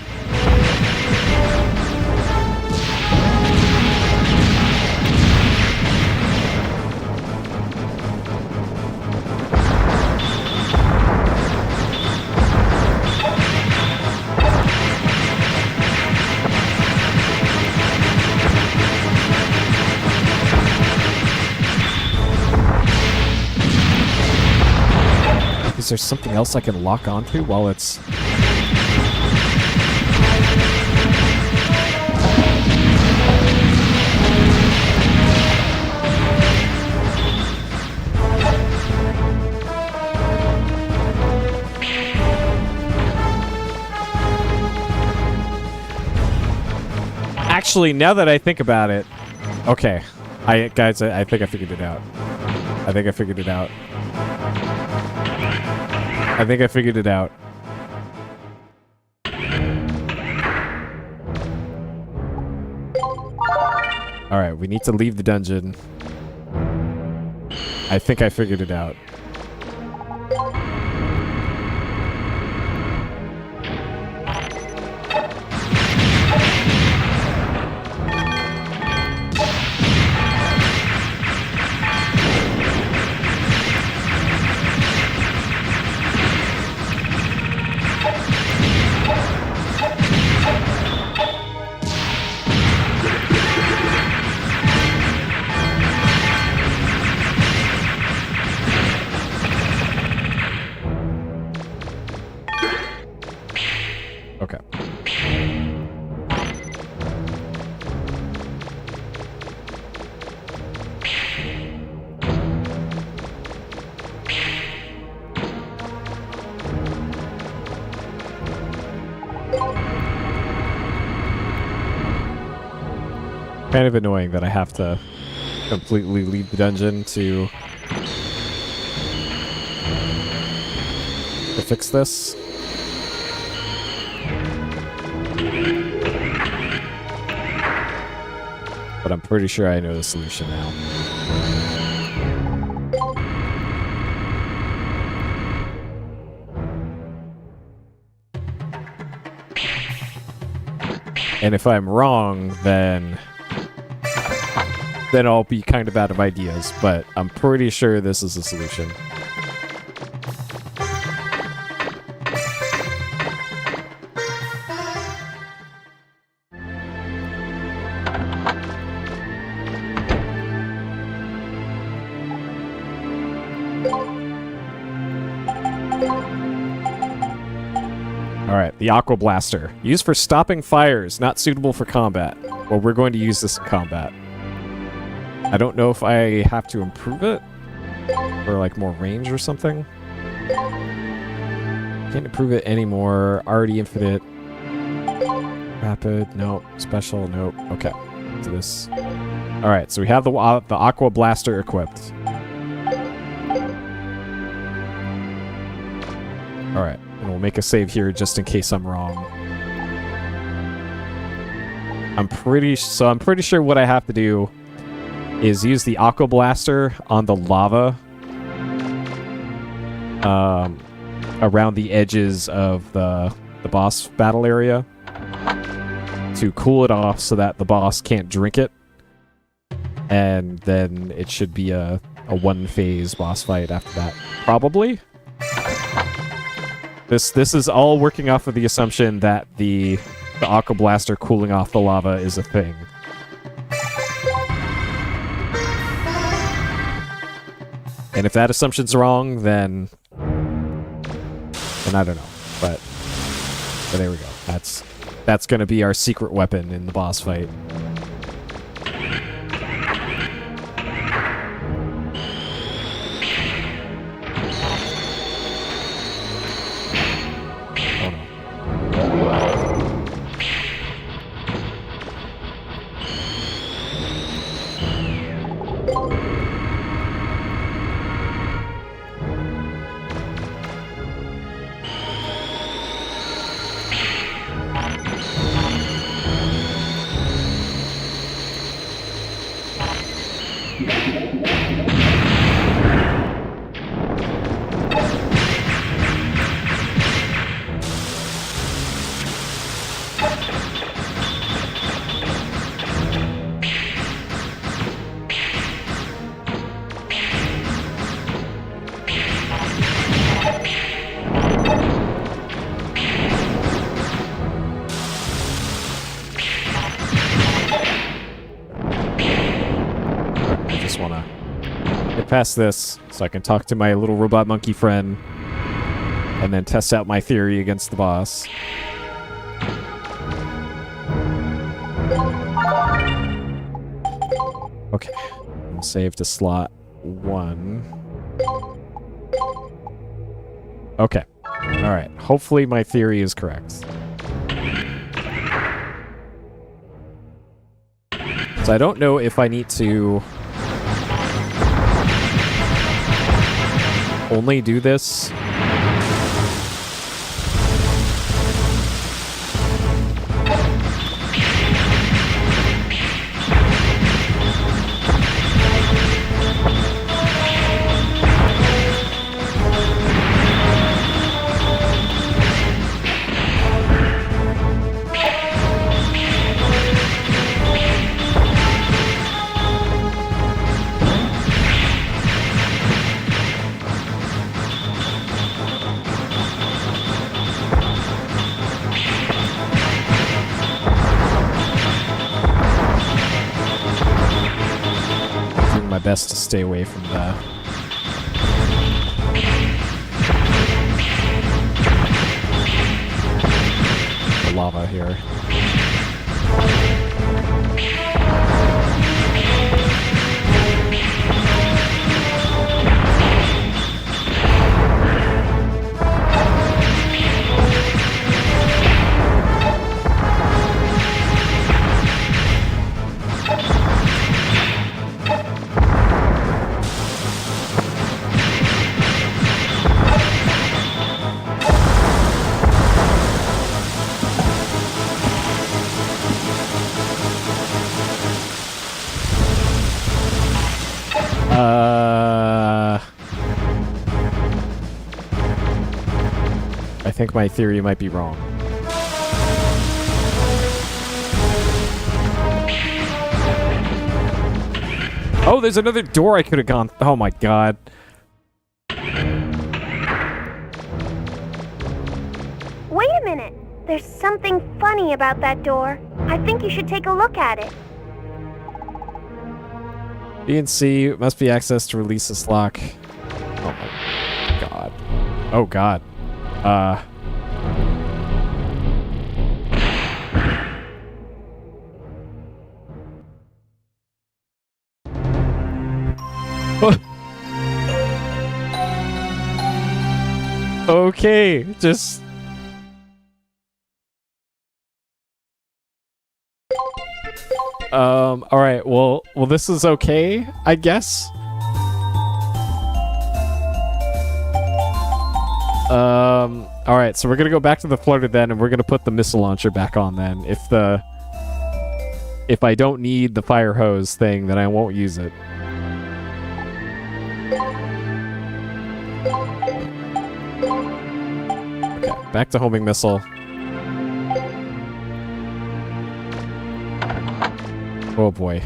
Is there something else I can lock onto while it's... Actually, now that I think about it... Okay. Guys, I think I figured it out. I think I figured it out. Alright, we need to leave the dungeon. I think I figured it out. Okay. Kind of annoying that I have to completely leave the dungeon to fix this. But I'm pretty sure I know the solution now. And if I'm wrong, then I'll be kind of out of ideas, but I'm pretty sure this is the solution. Alright, the Aqua Blaster. Used for stopping fires, not suitable for combat. Well, we're going to use this in combat. I don't know if I have to improve it for like more range or something. Can't improve it anymore. Already infinite. Rapid, nope. Special, nope. Okay, to this. Alright, so we have the Aqua Blaster equipped. Alright, and we'll make a save here just in case I'm wrong. I'm pretty sure what I have to do is use the Aqua Blaster on the lava around the edges of the boss battle area to cool it off so that the boss can't drink it. And then it should be a one-phase boss fight after that. Probably? This is all working off of the assumption that the Aqua Blaster cooling off the lava is a thing. And if that assumption's wrong, then I don't know. But there we go. That's gonna be our secret weapon in the boss fight. Get past this so I can talk to my little robot monkey friend and then test out my theory against the boss. Okay. I'll save to slot 1. Okay. Alright. Hopefully my theory is correct. So I don't know if I need to only do this. Best to stay away from the lava here. I think my theory might be wrong. Oh, there's another door I could have gone. Oh my god. Wait a minute. There's something funny about that door. I think you should take a look at it. B and C must be accessed to release this lock. Oh my god. Oh god. Okay, just... alright, well, this is okay, I guess. Alright, so we're gonna go back to the floater then, and we're gonna put the missile launcher back on then. If I don't need the fire hose thing, then I won't use it. Okay, back to homing missile. Oh boy.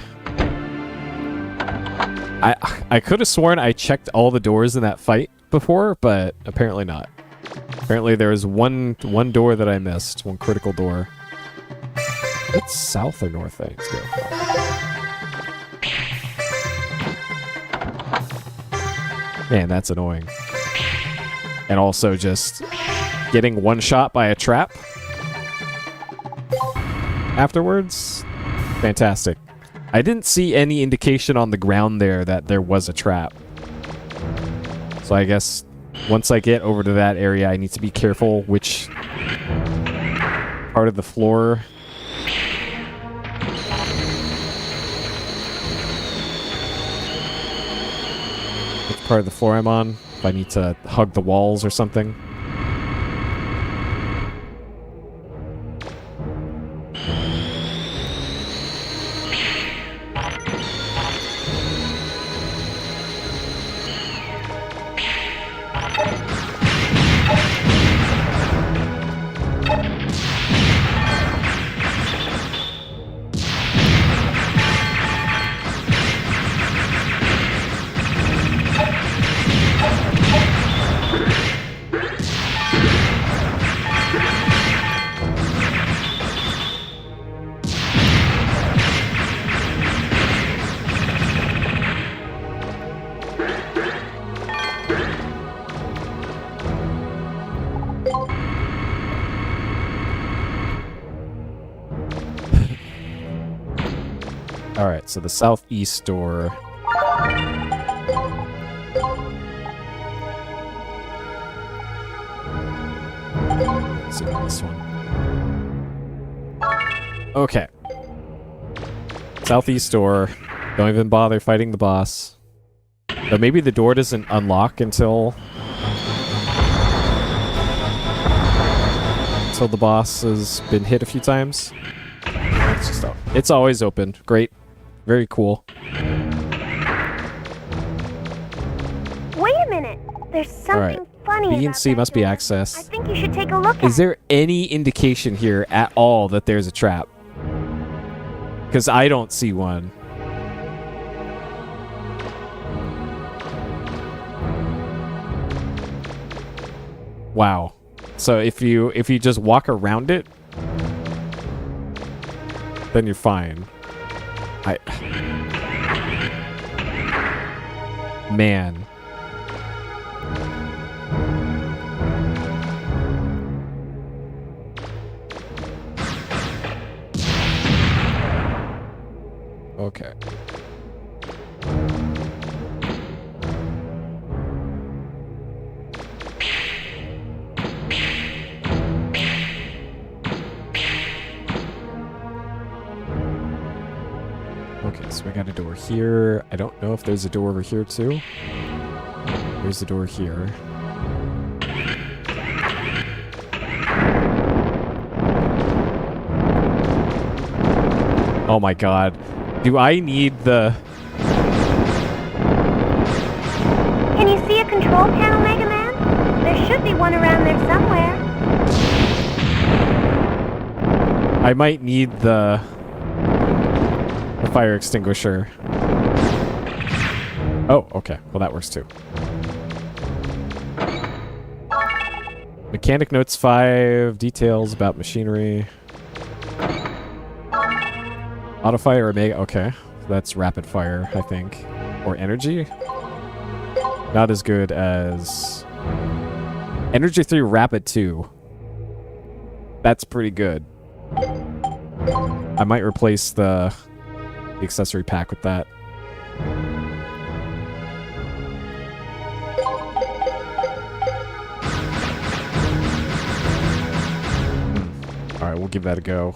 I could have sworn I checked all the doors in that fight before, but apparently not. Apparently there was one door that I missed, one critical door. It's south or north, let's go. Man, that's annoying. And also just getting one shot by a trap afterwards. Fantastic. I didn't see any indication on the ground there that there was a trap. So I guess once I get over to that area, I need to be careful which part of the floor. Which part of the floor I'm on. If I need to hug the walls or something. Alright, so the southeast door. Let's see this one. Okay. Southeast door. Don't even bother fighting the boss. But maybe the door doesn't unlock until the boss has been hit a few times. It's always open. Great. Very cool. Wait a minute. There's something funny B and about C that must be door. accessed. I think you should take a look at Is there any indication here at all that there's a trap? Because I don't see one. Wow. So if you just walk around it, then you're fine. Man. Okay. Okay, so we got a door here. I don't know if there's a door over here too. There's a door here. Oh my god. Do I need the... Can you see a control panel, Mega Man? There should be one around there somewhere. I might need the fire extinguisher. Oh, okay. Well, that works too. Mechanic notes 5, details about machinery. Auto fire or mega, okay. That's rapid fire, I think. Or energy? Not as good as... Energy 3, rapid 2. That's pretty good. I might replace the accessory pack with that. Alright, we'll give that a go.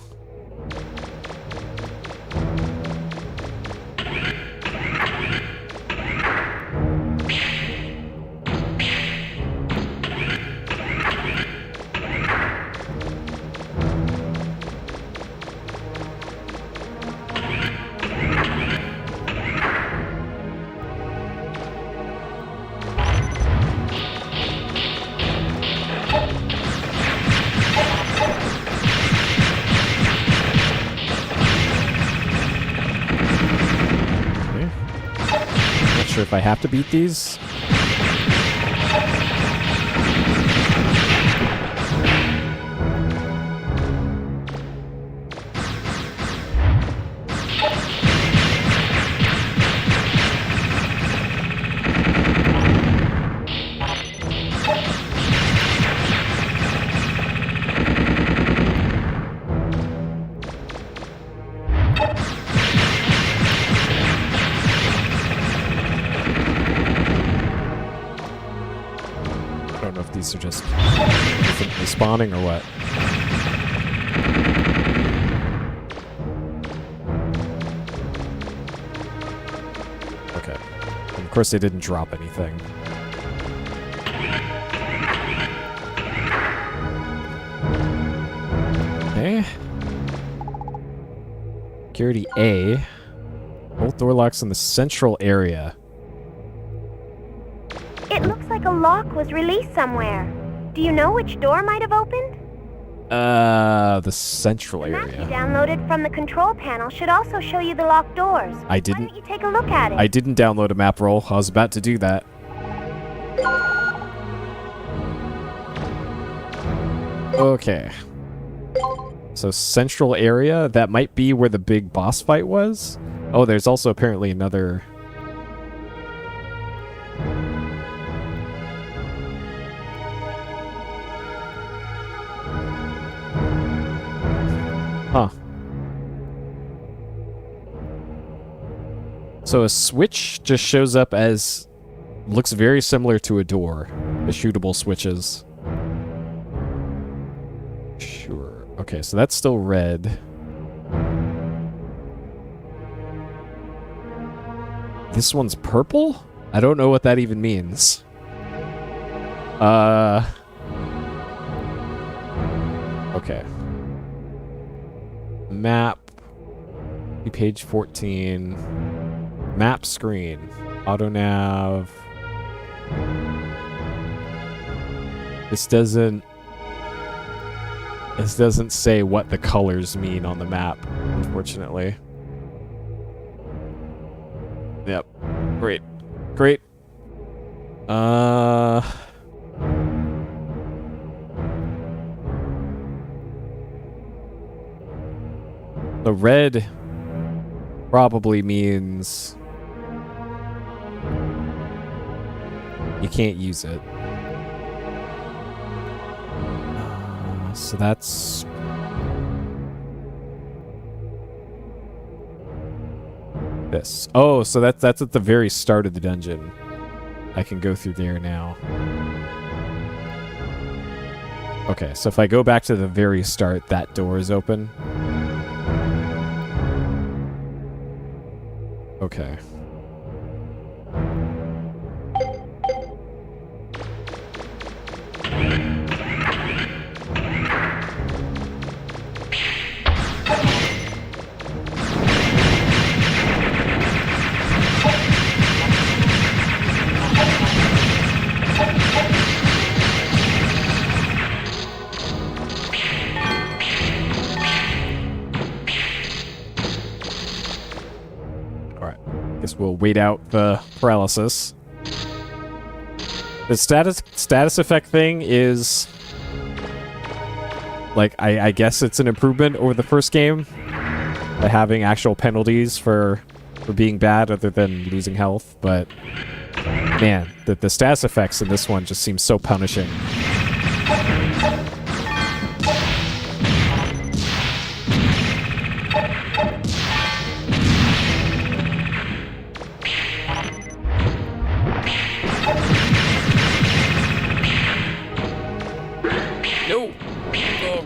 If I have to beat these. These are just spawning or what? Okay. And of course they didn't drop anything. Okay. Security A. Both door locks in the central area. It looks like a lock was released somewhere. Do you know which door might have opened? The central The map area. you downloaded from the control panel should also show you the locked doors. I didn't. Why don't you take a look at it? I didn't download a map roll. I was about to do that. Okay. So central area, that might be where the big boss fight was. Oh, there's also apparently another... Huh. So a switch just shows up as... looks very similar to a door. The shootable switches. Sure. Okay, so that's still red. This one's purple? I don't know what that even means. Okay. Map. Page 14. Map screen. Auto nav. This doesn't say what the colors mean on the map, unfortunately. Yep. Great. Great. The red probably means you can't use it. So that's... this. Oh, so that's at the very start of the dungeon. I can go through there now. Okay, so if I go back to the very start, that door is open. Okay. We'll wait out the paralysis. The status effect thing is like I guess it's an improvement over the first game by having actual penalties for being bad other than losing health, but man, the status effects in this one just seem so punishing.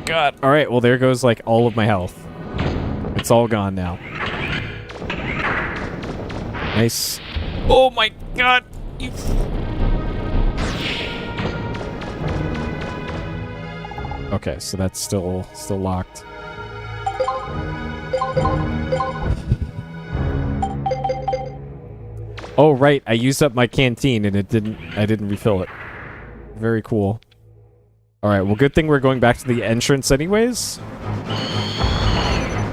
God. All right, well, there goes, like, all of my health. It's all gone now. Nice. Oh, my God. You... Okay, so that's still locked. Oh, right. I used up my canteen, and I didn't refill it. Very cool. Alright, well, good thing we're going back to the entrance anyways.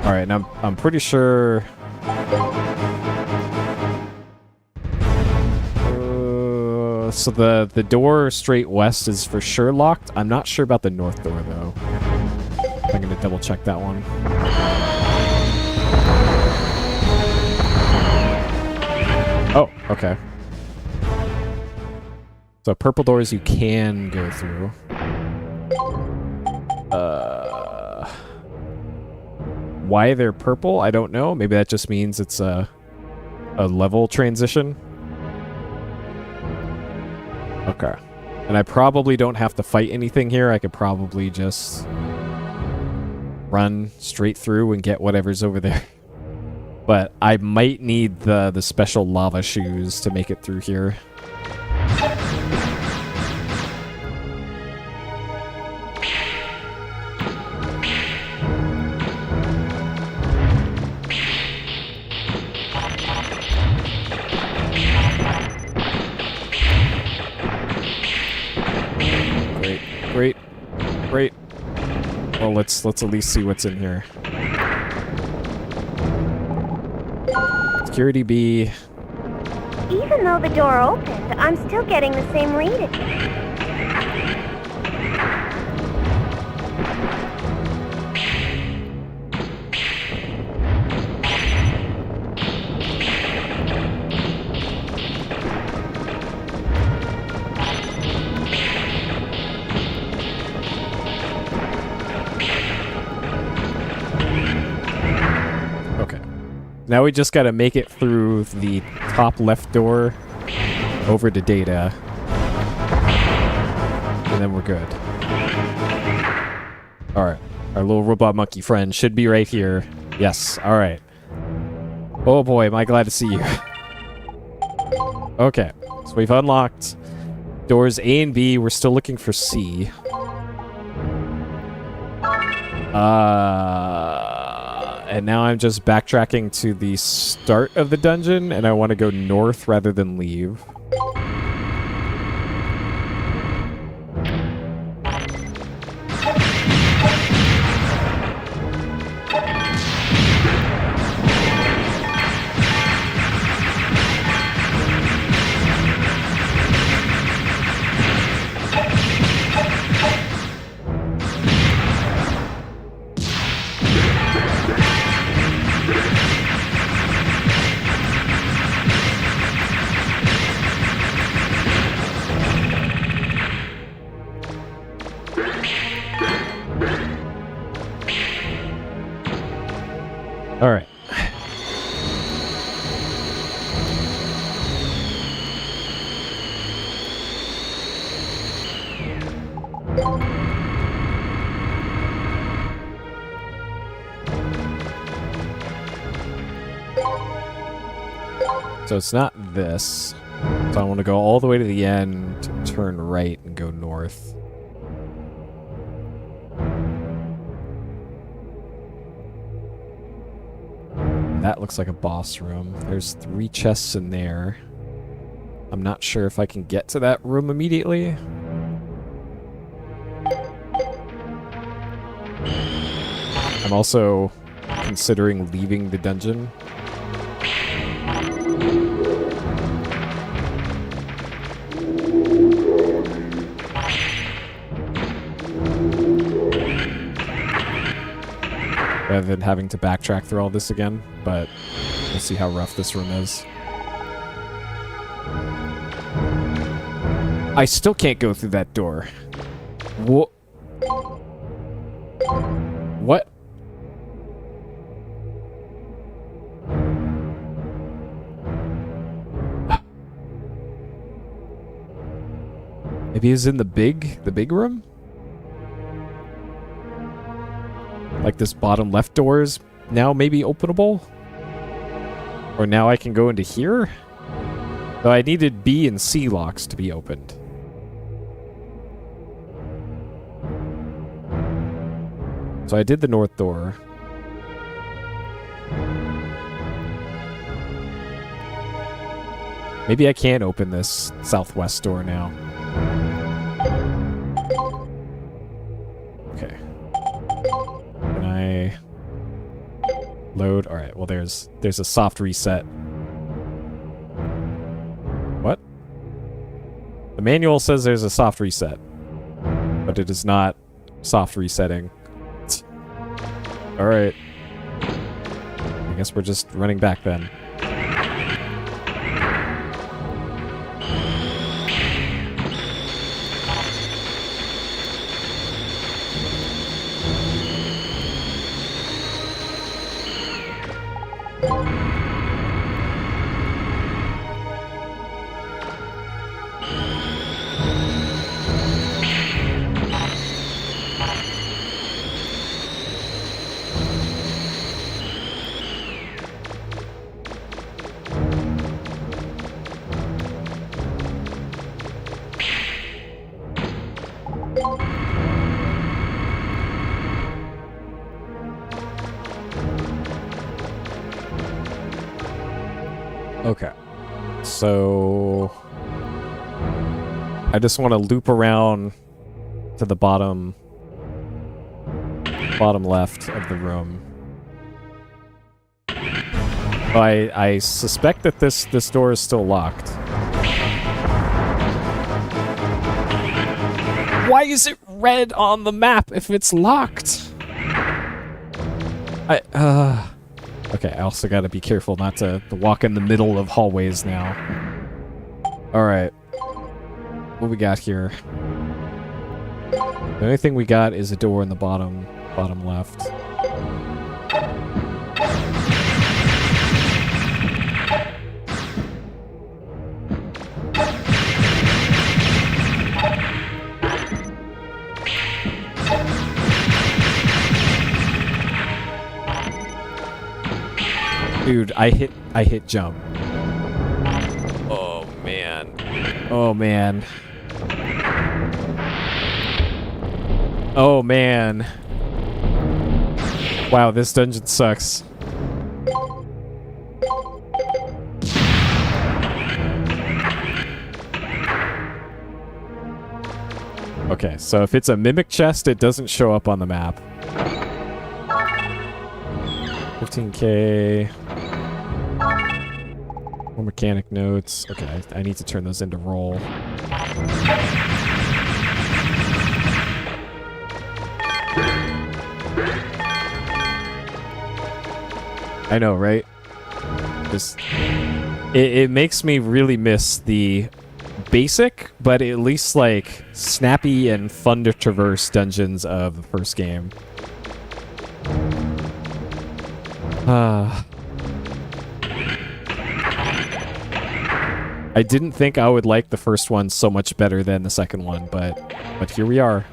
Alright, and I'm pretty sure... so the door straight west is for sure locked. I'm not sure about the north door, though. I'm gonna double check that one. Oh, okay. So purple doors you can go through. Why they're purple, I don't know. Maybe that just means it's a level transition. Okay. And I probably don't have to fight anything here. I could probably just run straight through and get whatever's over there. But I might need the special lava shoes to make it through here. Great. Well, let's at least see what's in here. Security B. Even though the door opened, I'm still getting the same reading. Now we just gotta make it through the top left door over to data. And then we're good. Alright. Our little robot monkey friend should be right here. Yes, alright. Oh boy, am I glad to see you. Okay, so we've unlocked doors A and B. We're still looking for C. And now I'm just backtracking to the start of the dungeon, and I want to go north rather than leave. All right. So it's not this. So I want to go all the way to the end, turn right, and go north. That looks like a boss room. There's 3 chests in there. I'm not sure if I can get to that room immediately. I'm also considering leaving the dungeon. Rather than having to backtrack through all this again, but we'll see how rough this room is. I still can't go through that door. What? What? Maybe it's in the big room? Like this bottom left door is now maybe openable? Or now I can go into here? Though I needed B and C locks to be opened. So I did the north door. Maybe I can open this southwest door now. Okay. Can I load? All right. Well, there's a soft reset. What? The manual says there's a soft reset, but it is not soft resetting. All right. I guess we're just running back then. Okay, so I just want to loop around to the bottom left of the room. I suspect that this door is still locked. Why is it red on the map if it's locked? Okay, I also gotta be careful not to walk in the middle of hallways now. Alright. What we got here? The only thing we got is a door in the bottom left. Dude, I hit jump. Oh man. Oh man. Oh man. Wow, this dungeon sucks. Okay, so if it's a mimic chest, it doesn't show up on the map. 15K. More mechanic notes. Okay, I need to turn those into roll. I know, right? Just it makes me really miss the basic, but at least like snappy and fun to traverse dungeons of the first game. I didn't think I would like the first one so much better than the second one, but here we are.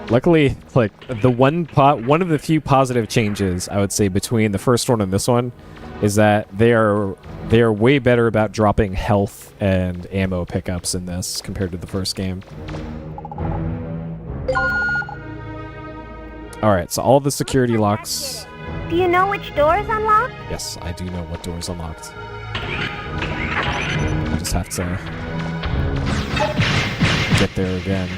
Luckily, like, the one of the few positive changes, I would say, between the first one and this one is that they are way better about dropping health and ammo pickups in this compared to the first game. Alright, so all the security locks... Do you know which door is unlocked? Yes, I do know what door is unlocked. I just have to get there again.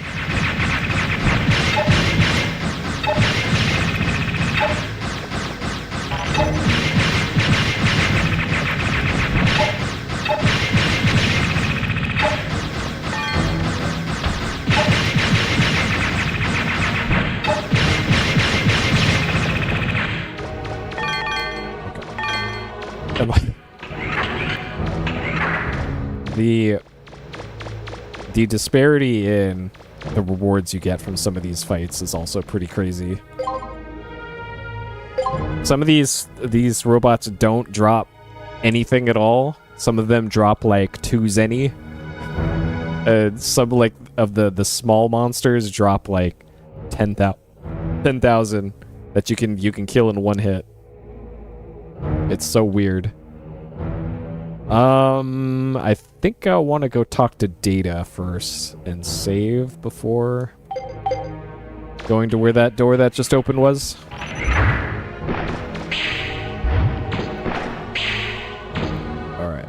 The disparity in the rewards you get from some of these fights is also pretty crazy. Some of these robots don't drop anything at all. Some of them drop like 2 zenny. Some like of the small monsters drop like 10,000 that you can kill in one hit. It's so weird. I think I want to go talk to Data first and save before going to where that door that just opened was. Alright.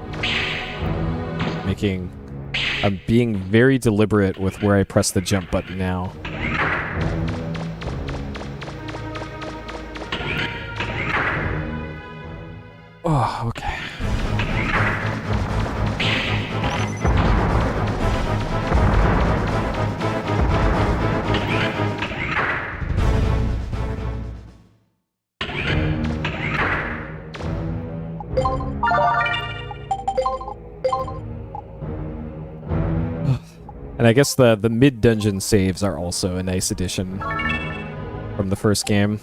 I'm being very deliberate with where I press the jump button now. Oh, okay. And I guess the mid-dungeon saves are also a nice addition from the first game.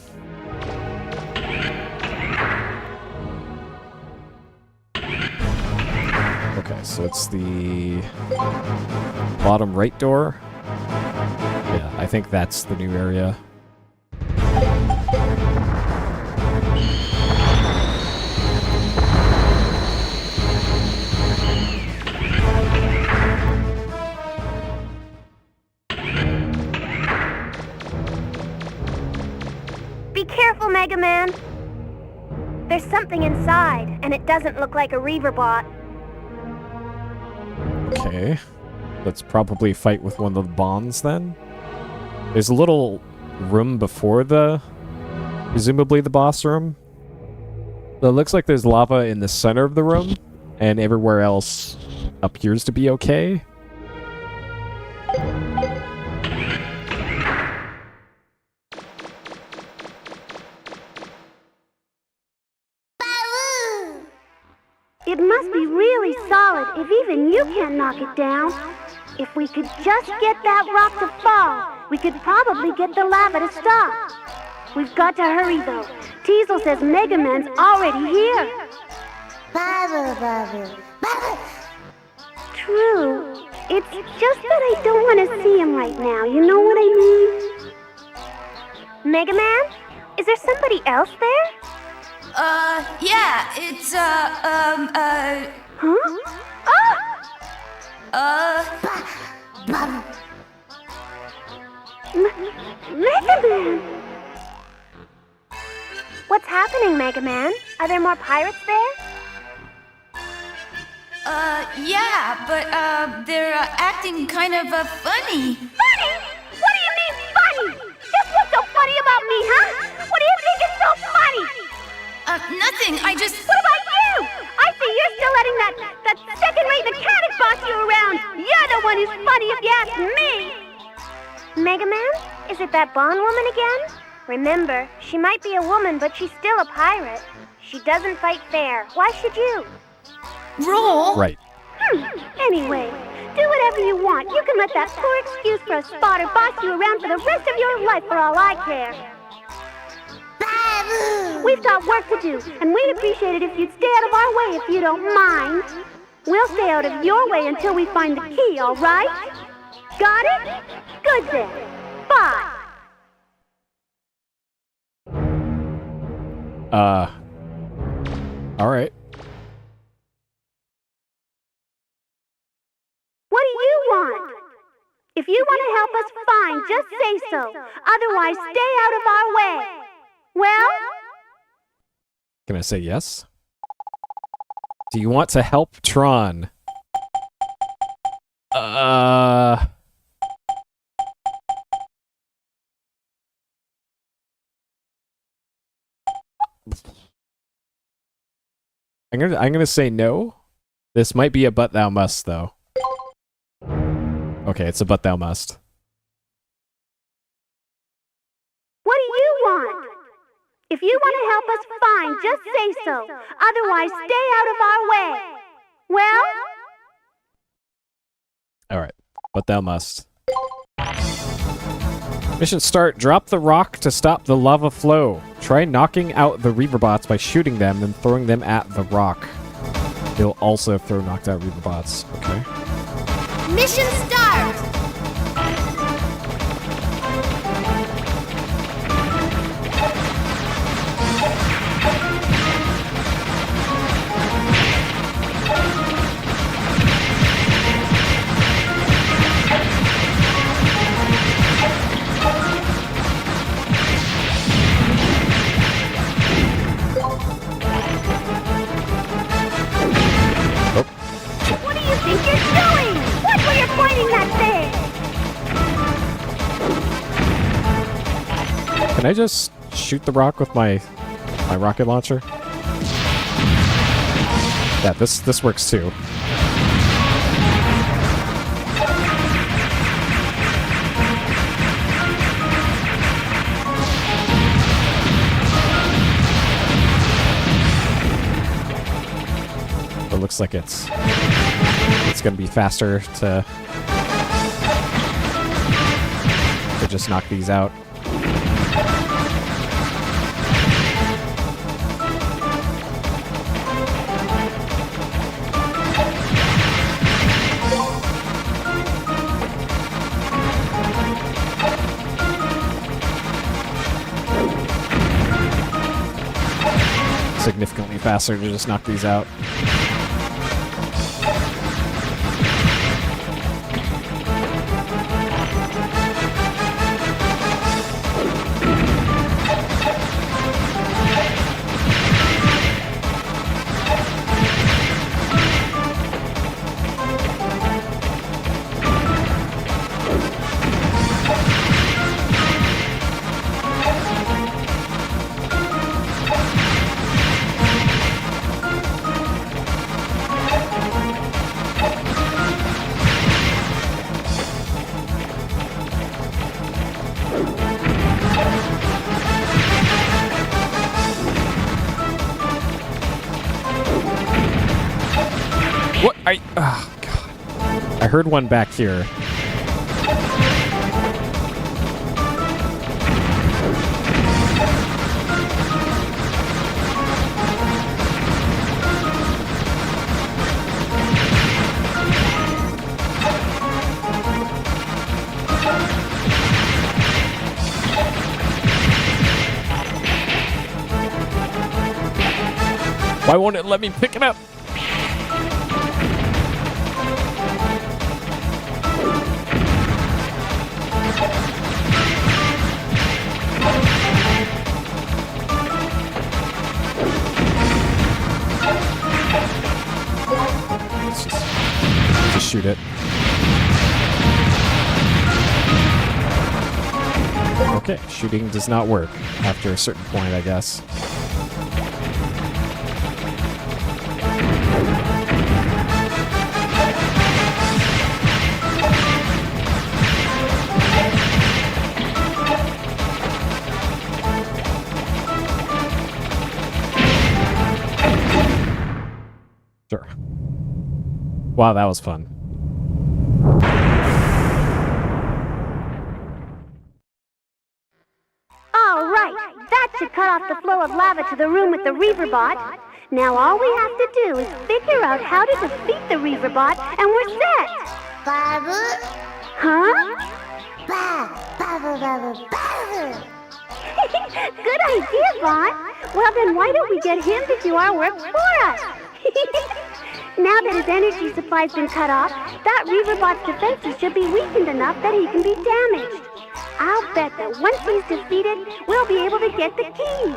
Okay, so it's the bottom right door. Yeah, I think that's the new area. Mega Man. There's something inside, and it doesn't look like a Reaver bot. Okay. Let's probably fight with one of the bonds then. There's a little room before presumably the boss room. So it looks like there's lava in the center of the room, and everywhere else appears to be okay. It must be really solid if even you can't knock it down. If we could just get that rock to fall, we could probably get the lava to stop. We've got to hurry, though. Teasel says Mega Man's already here. True. It's just that I don't want to see him right now. You know what I mean? Mega Man? Is there somebody else there? Yeah, it's, Huh? Mega Man! What's happening, Mega Man? Are there more pirates there? Yeah, but, they're, acting kind of, funny. Funny? What do you mean funny? Just what's so funny about me, huh? What do you think is so funny? Nothing, I just... What about you? I see you're still letting that second-rate mechanic boss you around. You're the one who's funny if you ask me. Mega Man? Is it that Bond woman again? Remember, she might be a woman, but she's still a pirate. She doesn't fight fair. Why should you? Roll? Right. Anyway, do whatever you want. You can let that poor excuse for a spotter boss you around for the rest of your life for all I care. We've got work to do, and we'd appreciate it if you'd stay out of our way if you don't mind. We'll stay out of your way until we find the key, all right? Got it? Good then. Bye. All right. What do you want? If you want to help us, fine, just say so. Otherwise, stay out of our way. Well? Can I say yes? Do you want to help Tron? I'm gonna say no. This might be a but thou must, though. Okay, it's a but thou must. What do you want? If you want to help us, fine, just say so. Otherwise, stay out of our way. Well? Alright, but thou must. Mission start. Drop the rock to stop the lava flow. Try knocking out the Reaverbots by shooting them, then throwing them at the rock. They'll also throw knocked out Reaverbots. Okay. Mission start! What do you think you're doing? Watch where you're pointing that thing! Can I just shoot the rock with my rocket launcher? Yeah, this works too. It looks like it's gonna be faster to just knock these out. Significantly faster to just knock these out. Oh, God. I heard one back here. Why won't it let me pick it up? Let's just shoot it. Okay, shooting does not work after a certain point, I guess. Sure. Wow, that was fun. All right, that should cut off the flow of lava to the room with the Reaverbot. Now all we have to do is figure out how to defeat the Reaverbot, and we're set. Babu, Huh? babu. Good idea, Vaughn. Well, then why don't we get him to do our work for us? Now that his energy supply's been cut off, that Reaverbot's defenses should be weakened enough that he can be damaged. I'll bet that once he's defeated, we'll be able to get the key.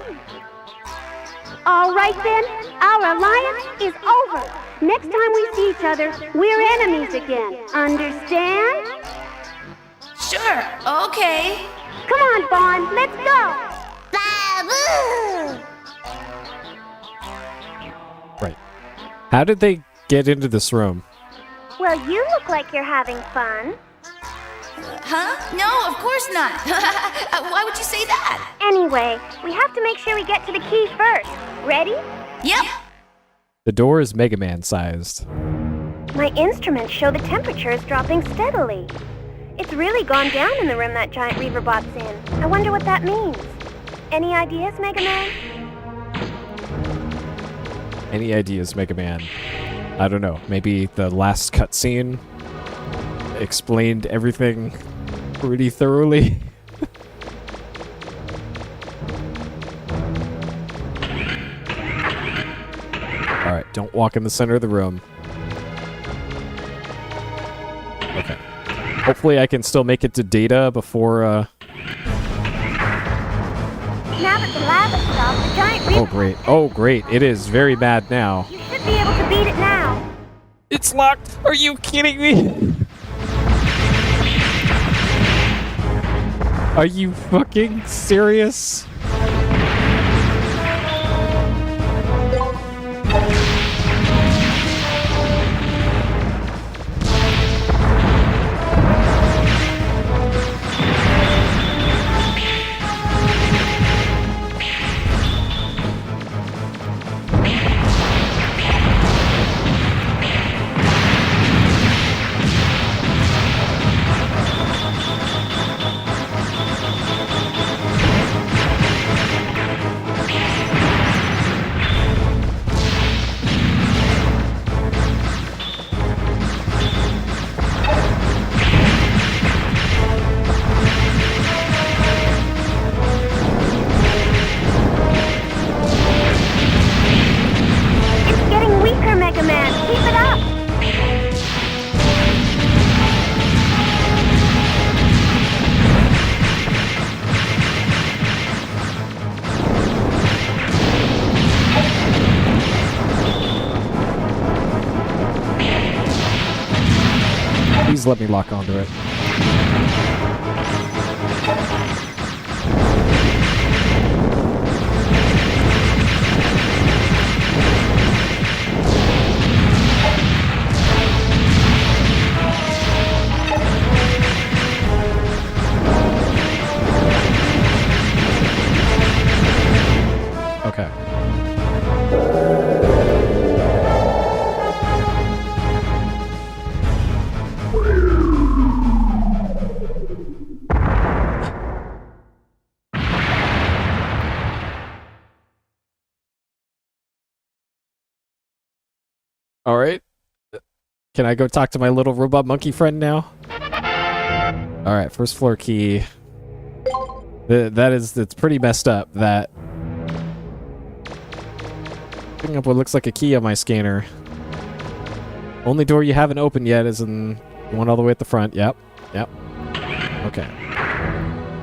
All right, then. Our alliance is over. Next time we see each other, we're enemies again. Understand? Sure, okay. Come on, Vaughn. Let's go. Babu! Right. How did they get into this room? Well, you look like you're having fun. Huh? No, of course not. Why would you say that? Anyway, we have to make sure we get to the key first. Ready? Yep. The door is Mega Man sized. My instruments show the temperature is dropping steadily. It's really gone down in the room that giant Reaverbot's in. I wonder what that means. Any ideas, Mega Man? Any ideas, Mega Man? I don't know. Maybe the last cutscene explained everything pretty thoroughly. Alright, don't walk in the center of the room. Okay. Hopefully I can still make it to Data before, Now that the lava stopped, the giant Reaverbot... Oh, great. Oh, great. It is very bad now. You should be able to beat it now. It's locked! Are you kidding me? Are you fucking serious? Please let me lock onto it. Okay. All right. Can I go talk to my little robot monkey friend now? All right, first floor key. It's pretty messed up that picking up what looks like a key on my scanner. Only door you haven't opened yet is in the one all the way at the front. Yep. Okay.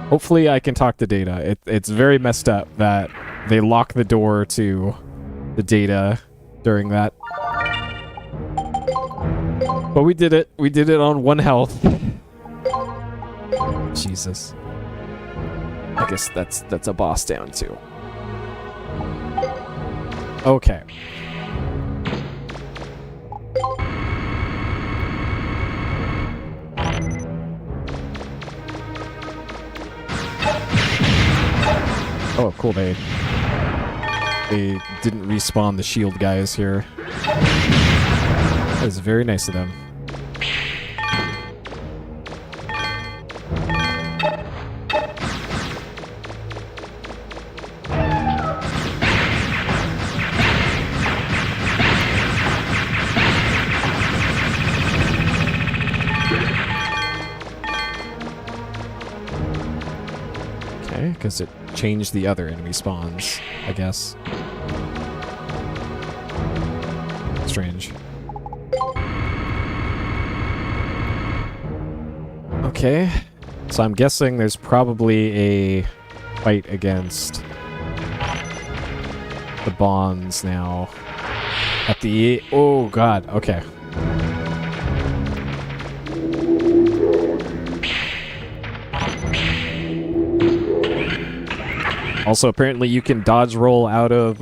Hopefully I can talk to Data. It's very messed up that they lock the door to the Data during that. But we did it. We did it on 1 health. Jesus. I guess that's a boss down too. Okay. Oh, cool. They didn't respawn the shield guys here. That is very nice of them. Okay, because it changed the other enemy spawns, I guess. Strange. Okay, so I'm guessing there's probably a fight against the bonds now. At the... Oh, God, okay. Also, apparently you can dodge roll out of,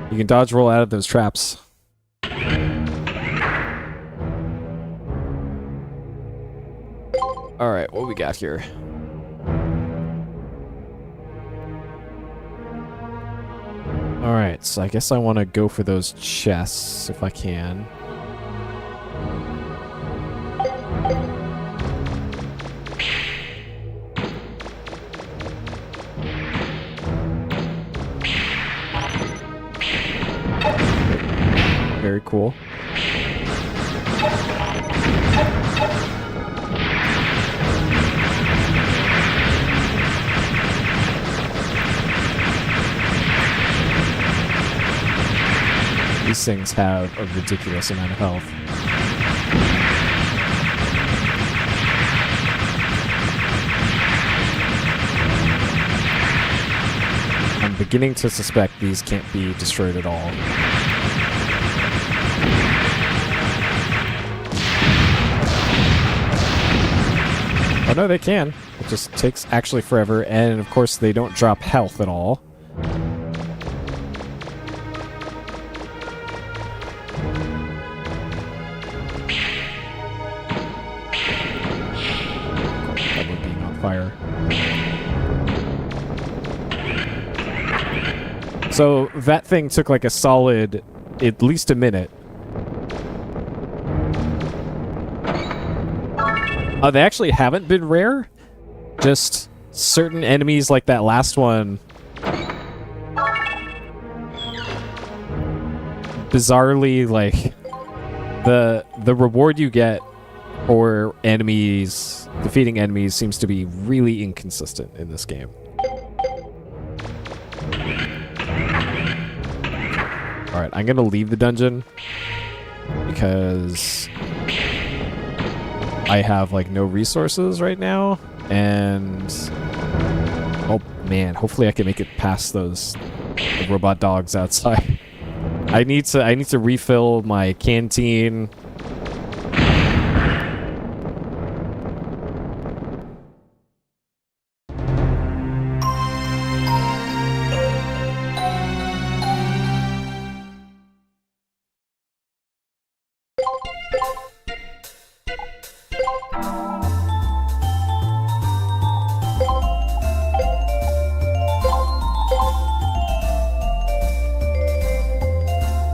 You can dodge roll out of those traps. Alright, what we got here? Alright, so I guess I want to go for those chests if I can. Very cool. These things have a ridiculous amount of health. I'm beginning to suspect these can't be destroyed at all. Oh no, they can. It just takes actually forever, and of course they don't drop health at all. That one being on fire. So that thing took like a solid, at least a minute. They actually haven't been rare. Just certain enemies like that last one. Bizarrely, like, the reward you get for enemies, defeating enemies, seems to be really inconsistent in this game. Alright, I'm gonna leave the dungeon because I have, like, no resources right now, and oh man, hopefully I can make it past those robot dogs outside. I need to refill my canteen.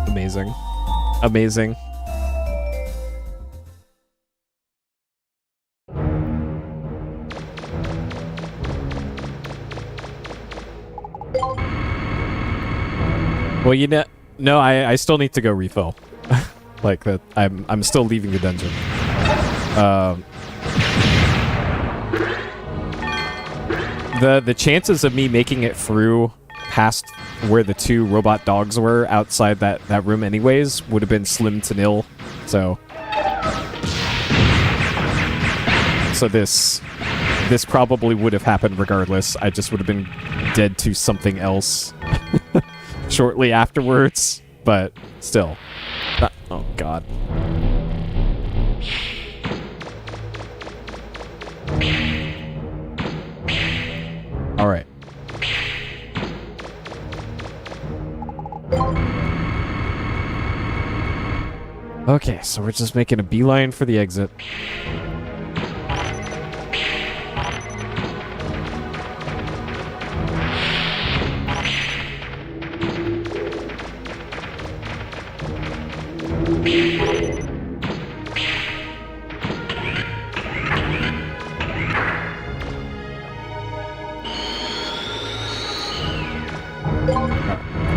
Amazing. Amazing. Well, you know, no, I still need to go refill. Like that, I'm still leaving the dungeon. The chances of me making it through past where the 2 robot dogs were outside that room anyways would have been slim to nil. So this probably would have happened regardless. I just would have been dead to something else shortly afterwards, but still. Oh god. All right. Okay, so we're just making a beeline for the exit.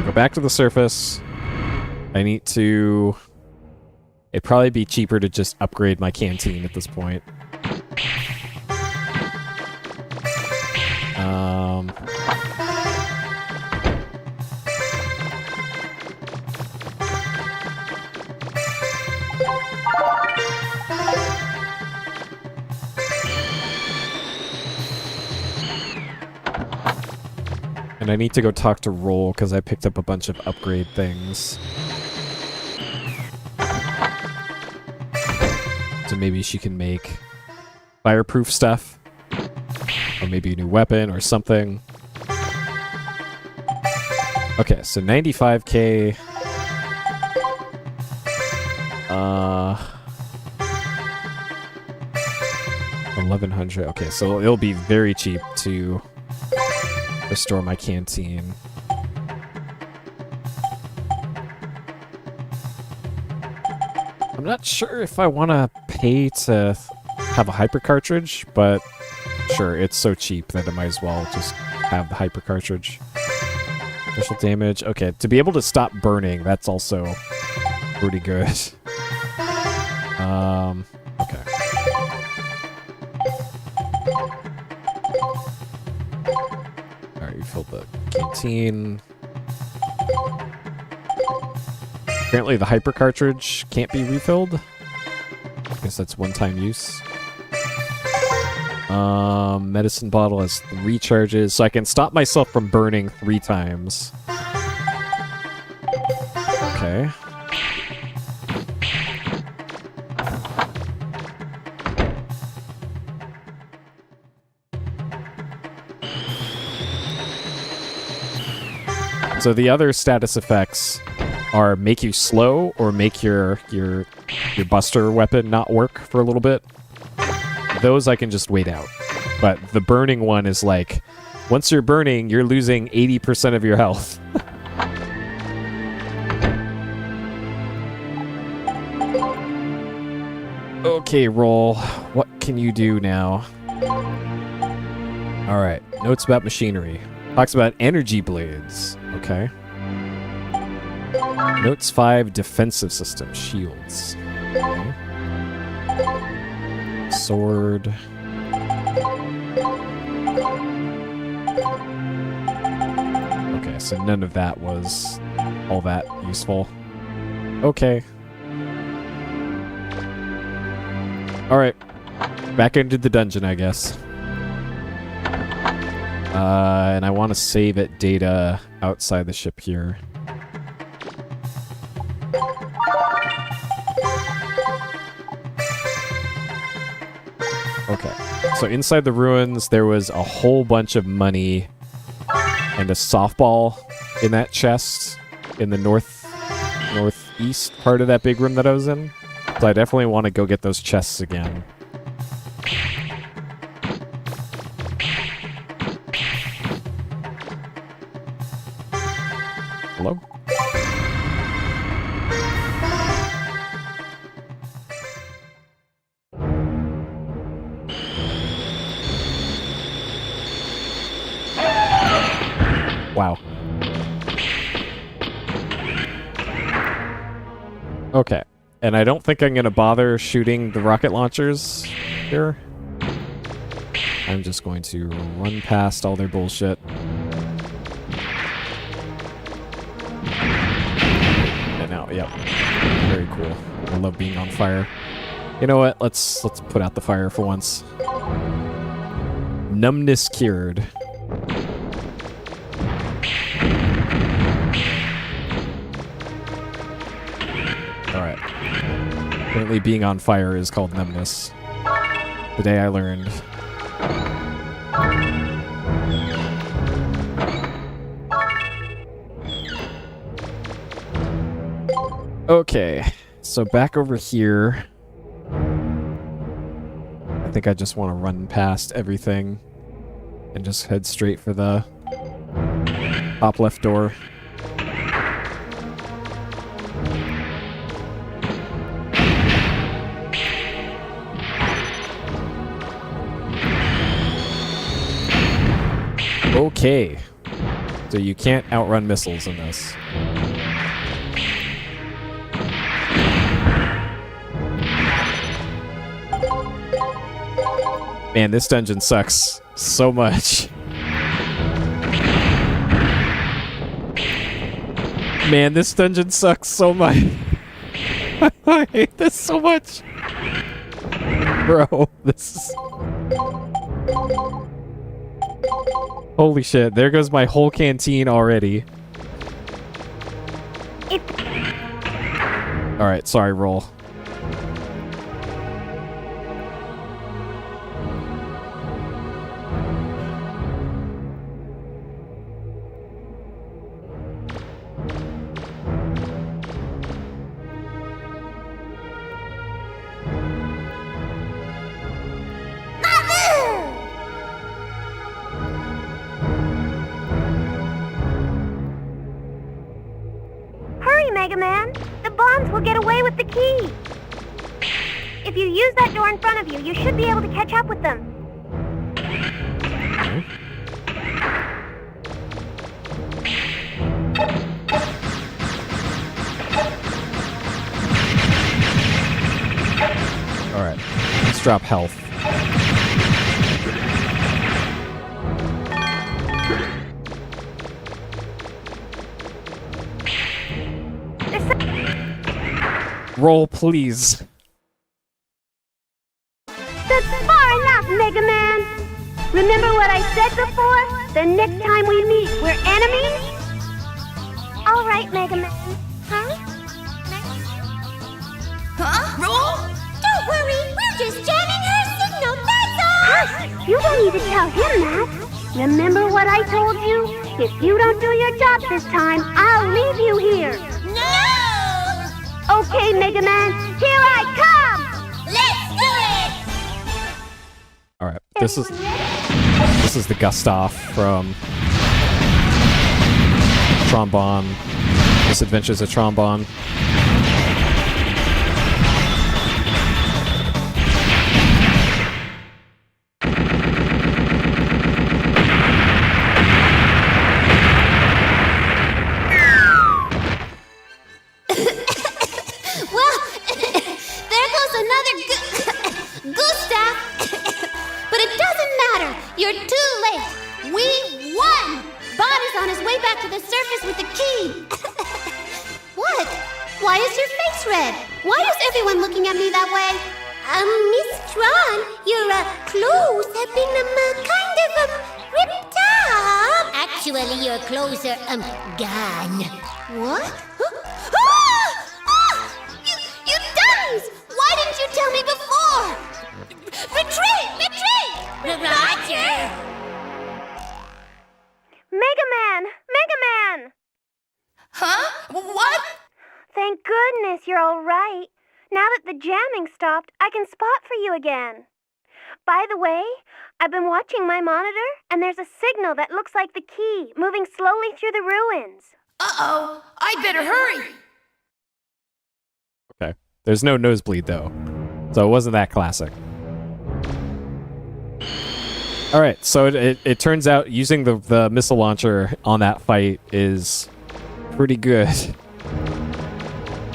Go back to the surface. I need to... It'd probably be cheaper to just upgrade my canteen at this point. And I need to go talk to Roll because I picked up a bunch of upgrade things. So maybe she can make fireproof stuff. Or maybe a new weapon or something. Okay, so 95k. 1100. Okay, so it'll be very cheap to restore my canteen. I'm not sure if I want to pay to have a hyper cartridge, but sure, it's so cheap that I might as well just have the hyper cartridge. Special damage. Okay, to be able to stop burning, that's also pretty good. Okay. Alright, you filled the canteen. Apparently the hyper cartridge can't be refilled. I guess that's one-time use. Medicine bottle has 3 charges, so I can stop myself from burning 3 times. Okay. So the other status effects are make you slow or make your buster weapon not work for a little bit. Those I can just wait out. But the burning one is like, once you're burning, you're losing 80% of your health. Okay, Roll. What can you do now? Alright, notes about machinery. Talks about energy blades. Okay. Notes 5, defensive system, shields. Okay. Sword. Okay, so none of that was all that useful. Okay. Alright. Back into the dungeon, I guess. And I want to save it data outside the ship here. Okay, so inside the ruins, there was a whole bunch of money and a softball in that chest in the northeast part of that big room that I was in. So I definitely want to go get those chests again. Hello? Wow. Okay. And I don't think I'm going to bother shooting the rocket launchers here. I'm just going to run past all their bullshit. And now, yep. Very cool. I love being on fire. You know what? Let's put out the fire for once. Numbness cured. Alright. Apparently being on fire is called numbness. Today I learned. Okay, so back over here. I think I just want to run past everything and just head straight for the top left door. Okay, so you can't outrun missiles in this. Man, this dungeon sucks so much. Man, this dungeon sucks so much. I hate this so much. Bro, this is... Holy shit, there goes my whole canteen already. Alright, sorry, roll. Mega Man. The bombs will get away with the key. If you use that door in front of you, you should be able to catch up with them. Alright, let's drop health. Roll, please. That's far enough, Mega Man. Remember what I said before? The next time we meet, we're enemies? All right, Mega Man. Huh? Huh? Roll? Don't worry, we're just jamming her signal, that's all! Hush! You don't need to tell him that. Remember what I told you? If you don't do your job this time, I'll leave you here. No! Okay, Mega Man, here I come! Let's do it! Alright, this is the Gustav from Trombone. Misadventures of Trombone. You're too late. We won. Bot is on his way back to the surface with the key. What? Why is your face red? Why is everyone looking at me that way? Miss Tron, your clothes have been kind of ripped up. Actually, your clothes are gone. What? You dummies! Why didn't you tell me before? Retreat! Retreat! Roger! Mega Man! Mega Man! Huh? What? Thank goodness you're all right. Now that the jamming stopped, I can spot for you again. By the way, I've been watching my monitor, and there's a signal that looks like the key moving slowly through the ruins. Uh-oh. I'd better hurry. Okay. There's no nosebleed, though. So it wasn't that classic. All right, so it turns out using the missile launcher on that fight is pretty good.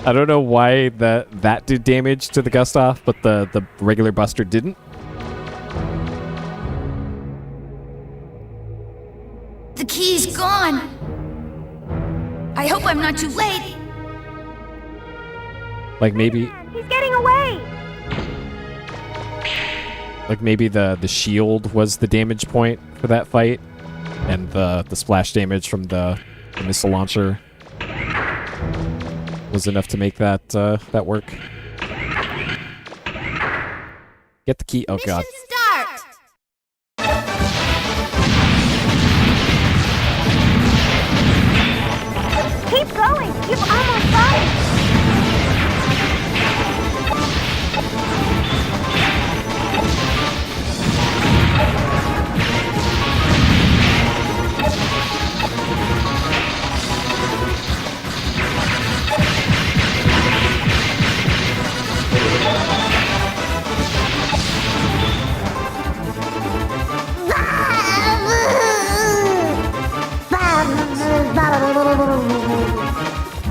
I don't know why that did damage to the Gustav, but the regular Buster didn't. The key's gone. I hope I'm not too late. Like maybe He's getting away! the shield was the damage point for that fight, and the splash damage from the missile launcher was enough to make that that work. Get the key. Oh god. Mission start! Keep going! You've almost got it!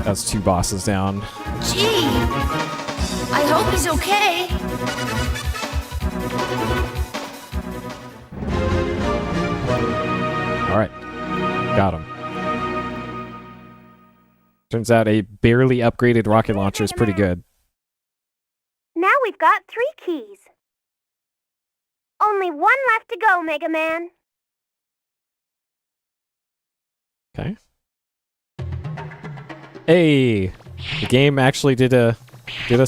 That's 2 bosses down. Gee. I hope he's okay. All right, got him. Turns out a barely upgraded rocket launcher is pretty good. Now we've got 3 keys. Only 1 left to go, Mega Man. Okay. Hey, the game actually did us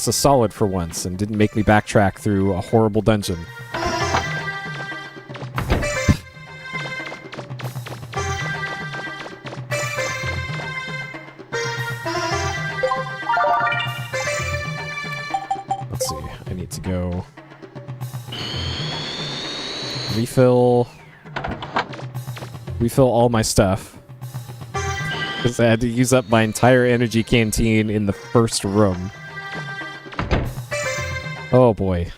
a solid for once and didn't make me backtrack through a horrible dungeon. Let's see. I need to go refill all my stuff. Because I had to use up my entire energy canteen in the first room. Oh boy.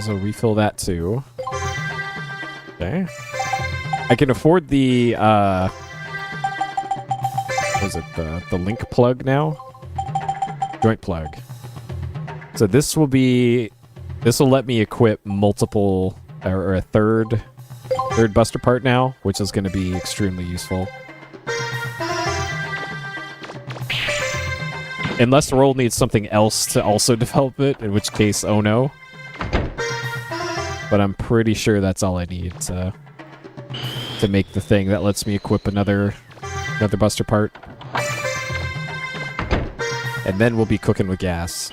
So refill that too. Okay. I can afford the what was it, the link plug now? Joint plug. So this will let me equip multiple or a third Buster part now, which is going to be extremely useful. Unless the role needs something else to also develop it, in which case, oh no. But I'm pretty sure that's all I need to make the thing that lets me equip another Buster part. And then we'll be cooking with gas.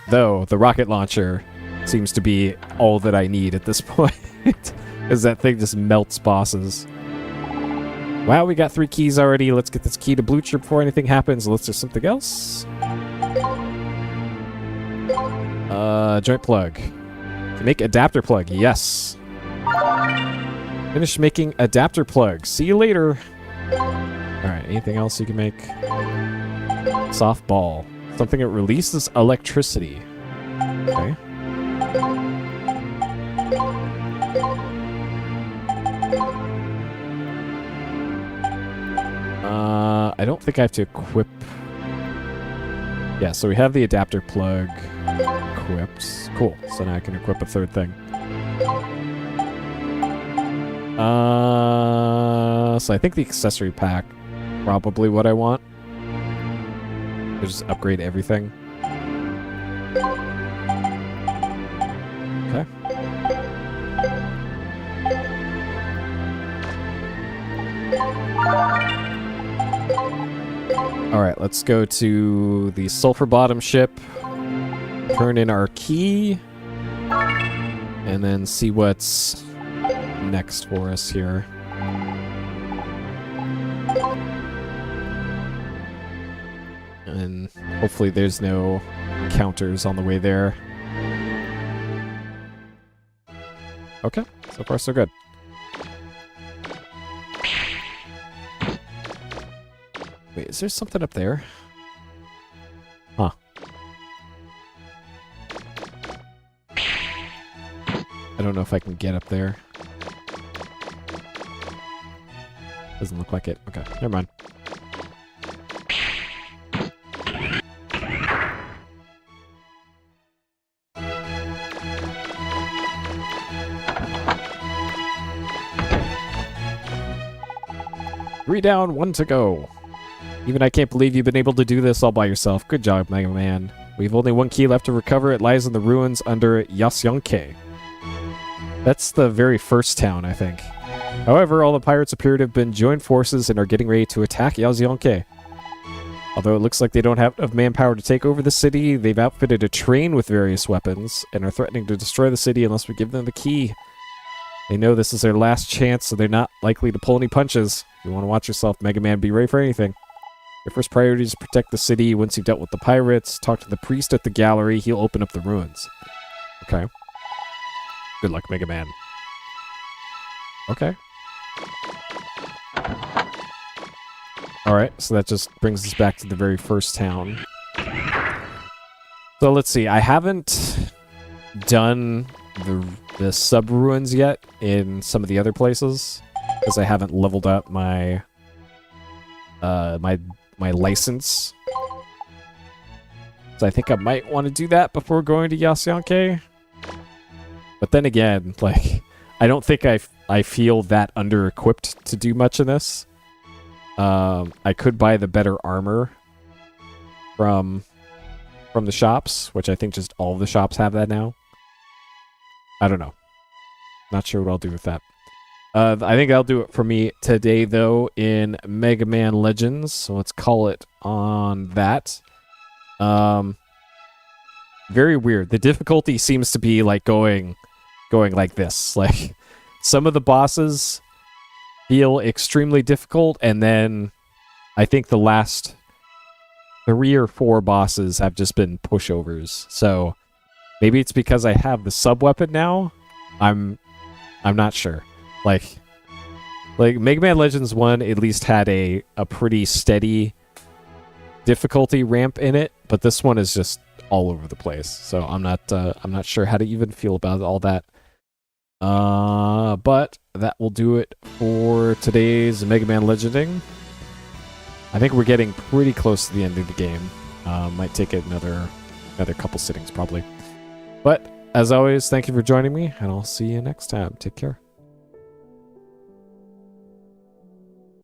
Though, the rocket launcher seems to be all that I need at this point. Because that thing just melts bosses. Wow, we got 3 keys already. Let's get this key to Blucher before anything happens. Unless there's something else. Joint plug. To make adapter plug, yes. Finish making adapter plug. See you later. Alright, anything else you can make? Softball. Something that releases electricity. Okay. I don't think I have to equip... Yeah, so we have the adapter plug equipped. Cool, so now I can equip a third thing. So I think the accessory pack probably what I want. Just upgrade everything. Okay. Alright, let's go to the Sulphur Bottom ship. Turn in our key. And then see what's next for us here. And hopefully there's no counters on the way there. Okay, so far so good. Wait, is there something up there? Huh. I don't know if I can get up there. Doesn't look like it. Okay, never mind. Three down, one to go. Even I can't believe you've been able to do this all by yourself. Good job, Mega Man. We've only one key left to recover. It lies in the ruins under Yasyonke. That's the very first town, I think. However, all the pirates appear to have been joined forces and are getting ready to attack Yasyonke. Although it looks like they don't have enough manpower to take over the city, they've outfitted a train with various weapons and are threatening to destroy the city unless we give them the key. They know this is their last chance, so they're not likely to pull any punches. You want to watch yourself, Mega Man. Be ready for anything. Your first priority is to protect the city. Once you've dealt with the pirates, talk to the priest at the gallery. He'll open up the ruins. Okay. Good luck, Mega Man. Okay. Alright, so that just brings us back to the very first town. So let's see. I haven't done the sub-ruins yet in some of the other places, because I haven't leveled up my my license. So I think I might want to do that before going to Yasyonke. But then again, like, I don't think I feel that under-equipped to do much in this. I could buy the better armor from the shops, which I think just all of the shops have that now. I don't know. Not sure what I'll do with that. I think that'll do it for me today, though, in Mega Man Legends. So let's call it on that. Very weird. The difficulty seems to be like going like this. Like, some of the bosses feel extremely difficult, and then I think the last 3 or 4 bosses have just been pushovers. So maybe it's because I have the sub weapon now. I'm not sure. Like Mega Man Legends 1 at least had a pretty steady difficulty ramp in it, but this one is just all over the place. So I'm not sure how to even feel about all that. But that will do it for today's Mega Man Legending. I think we're getting pretty close to the end of the game. Might take it another couple sittings probably. But as always, thank you for joining me, and I'll see you next time. Take care.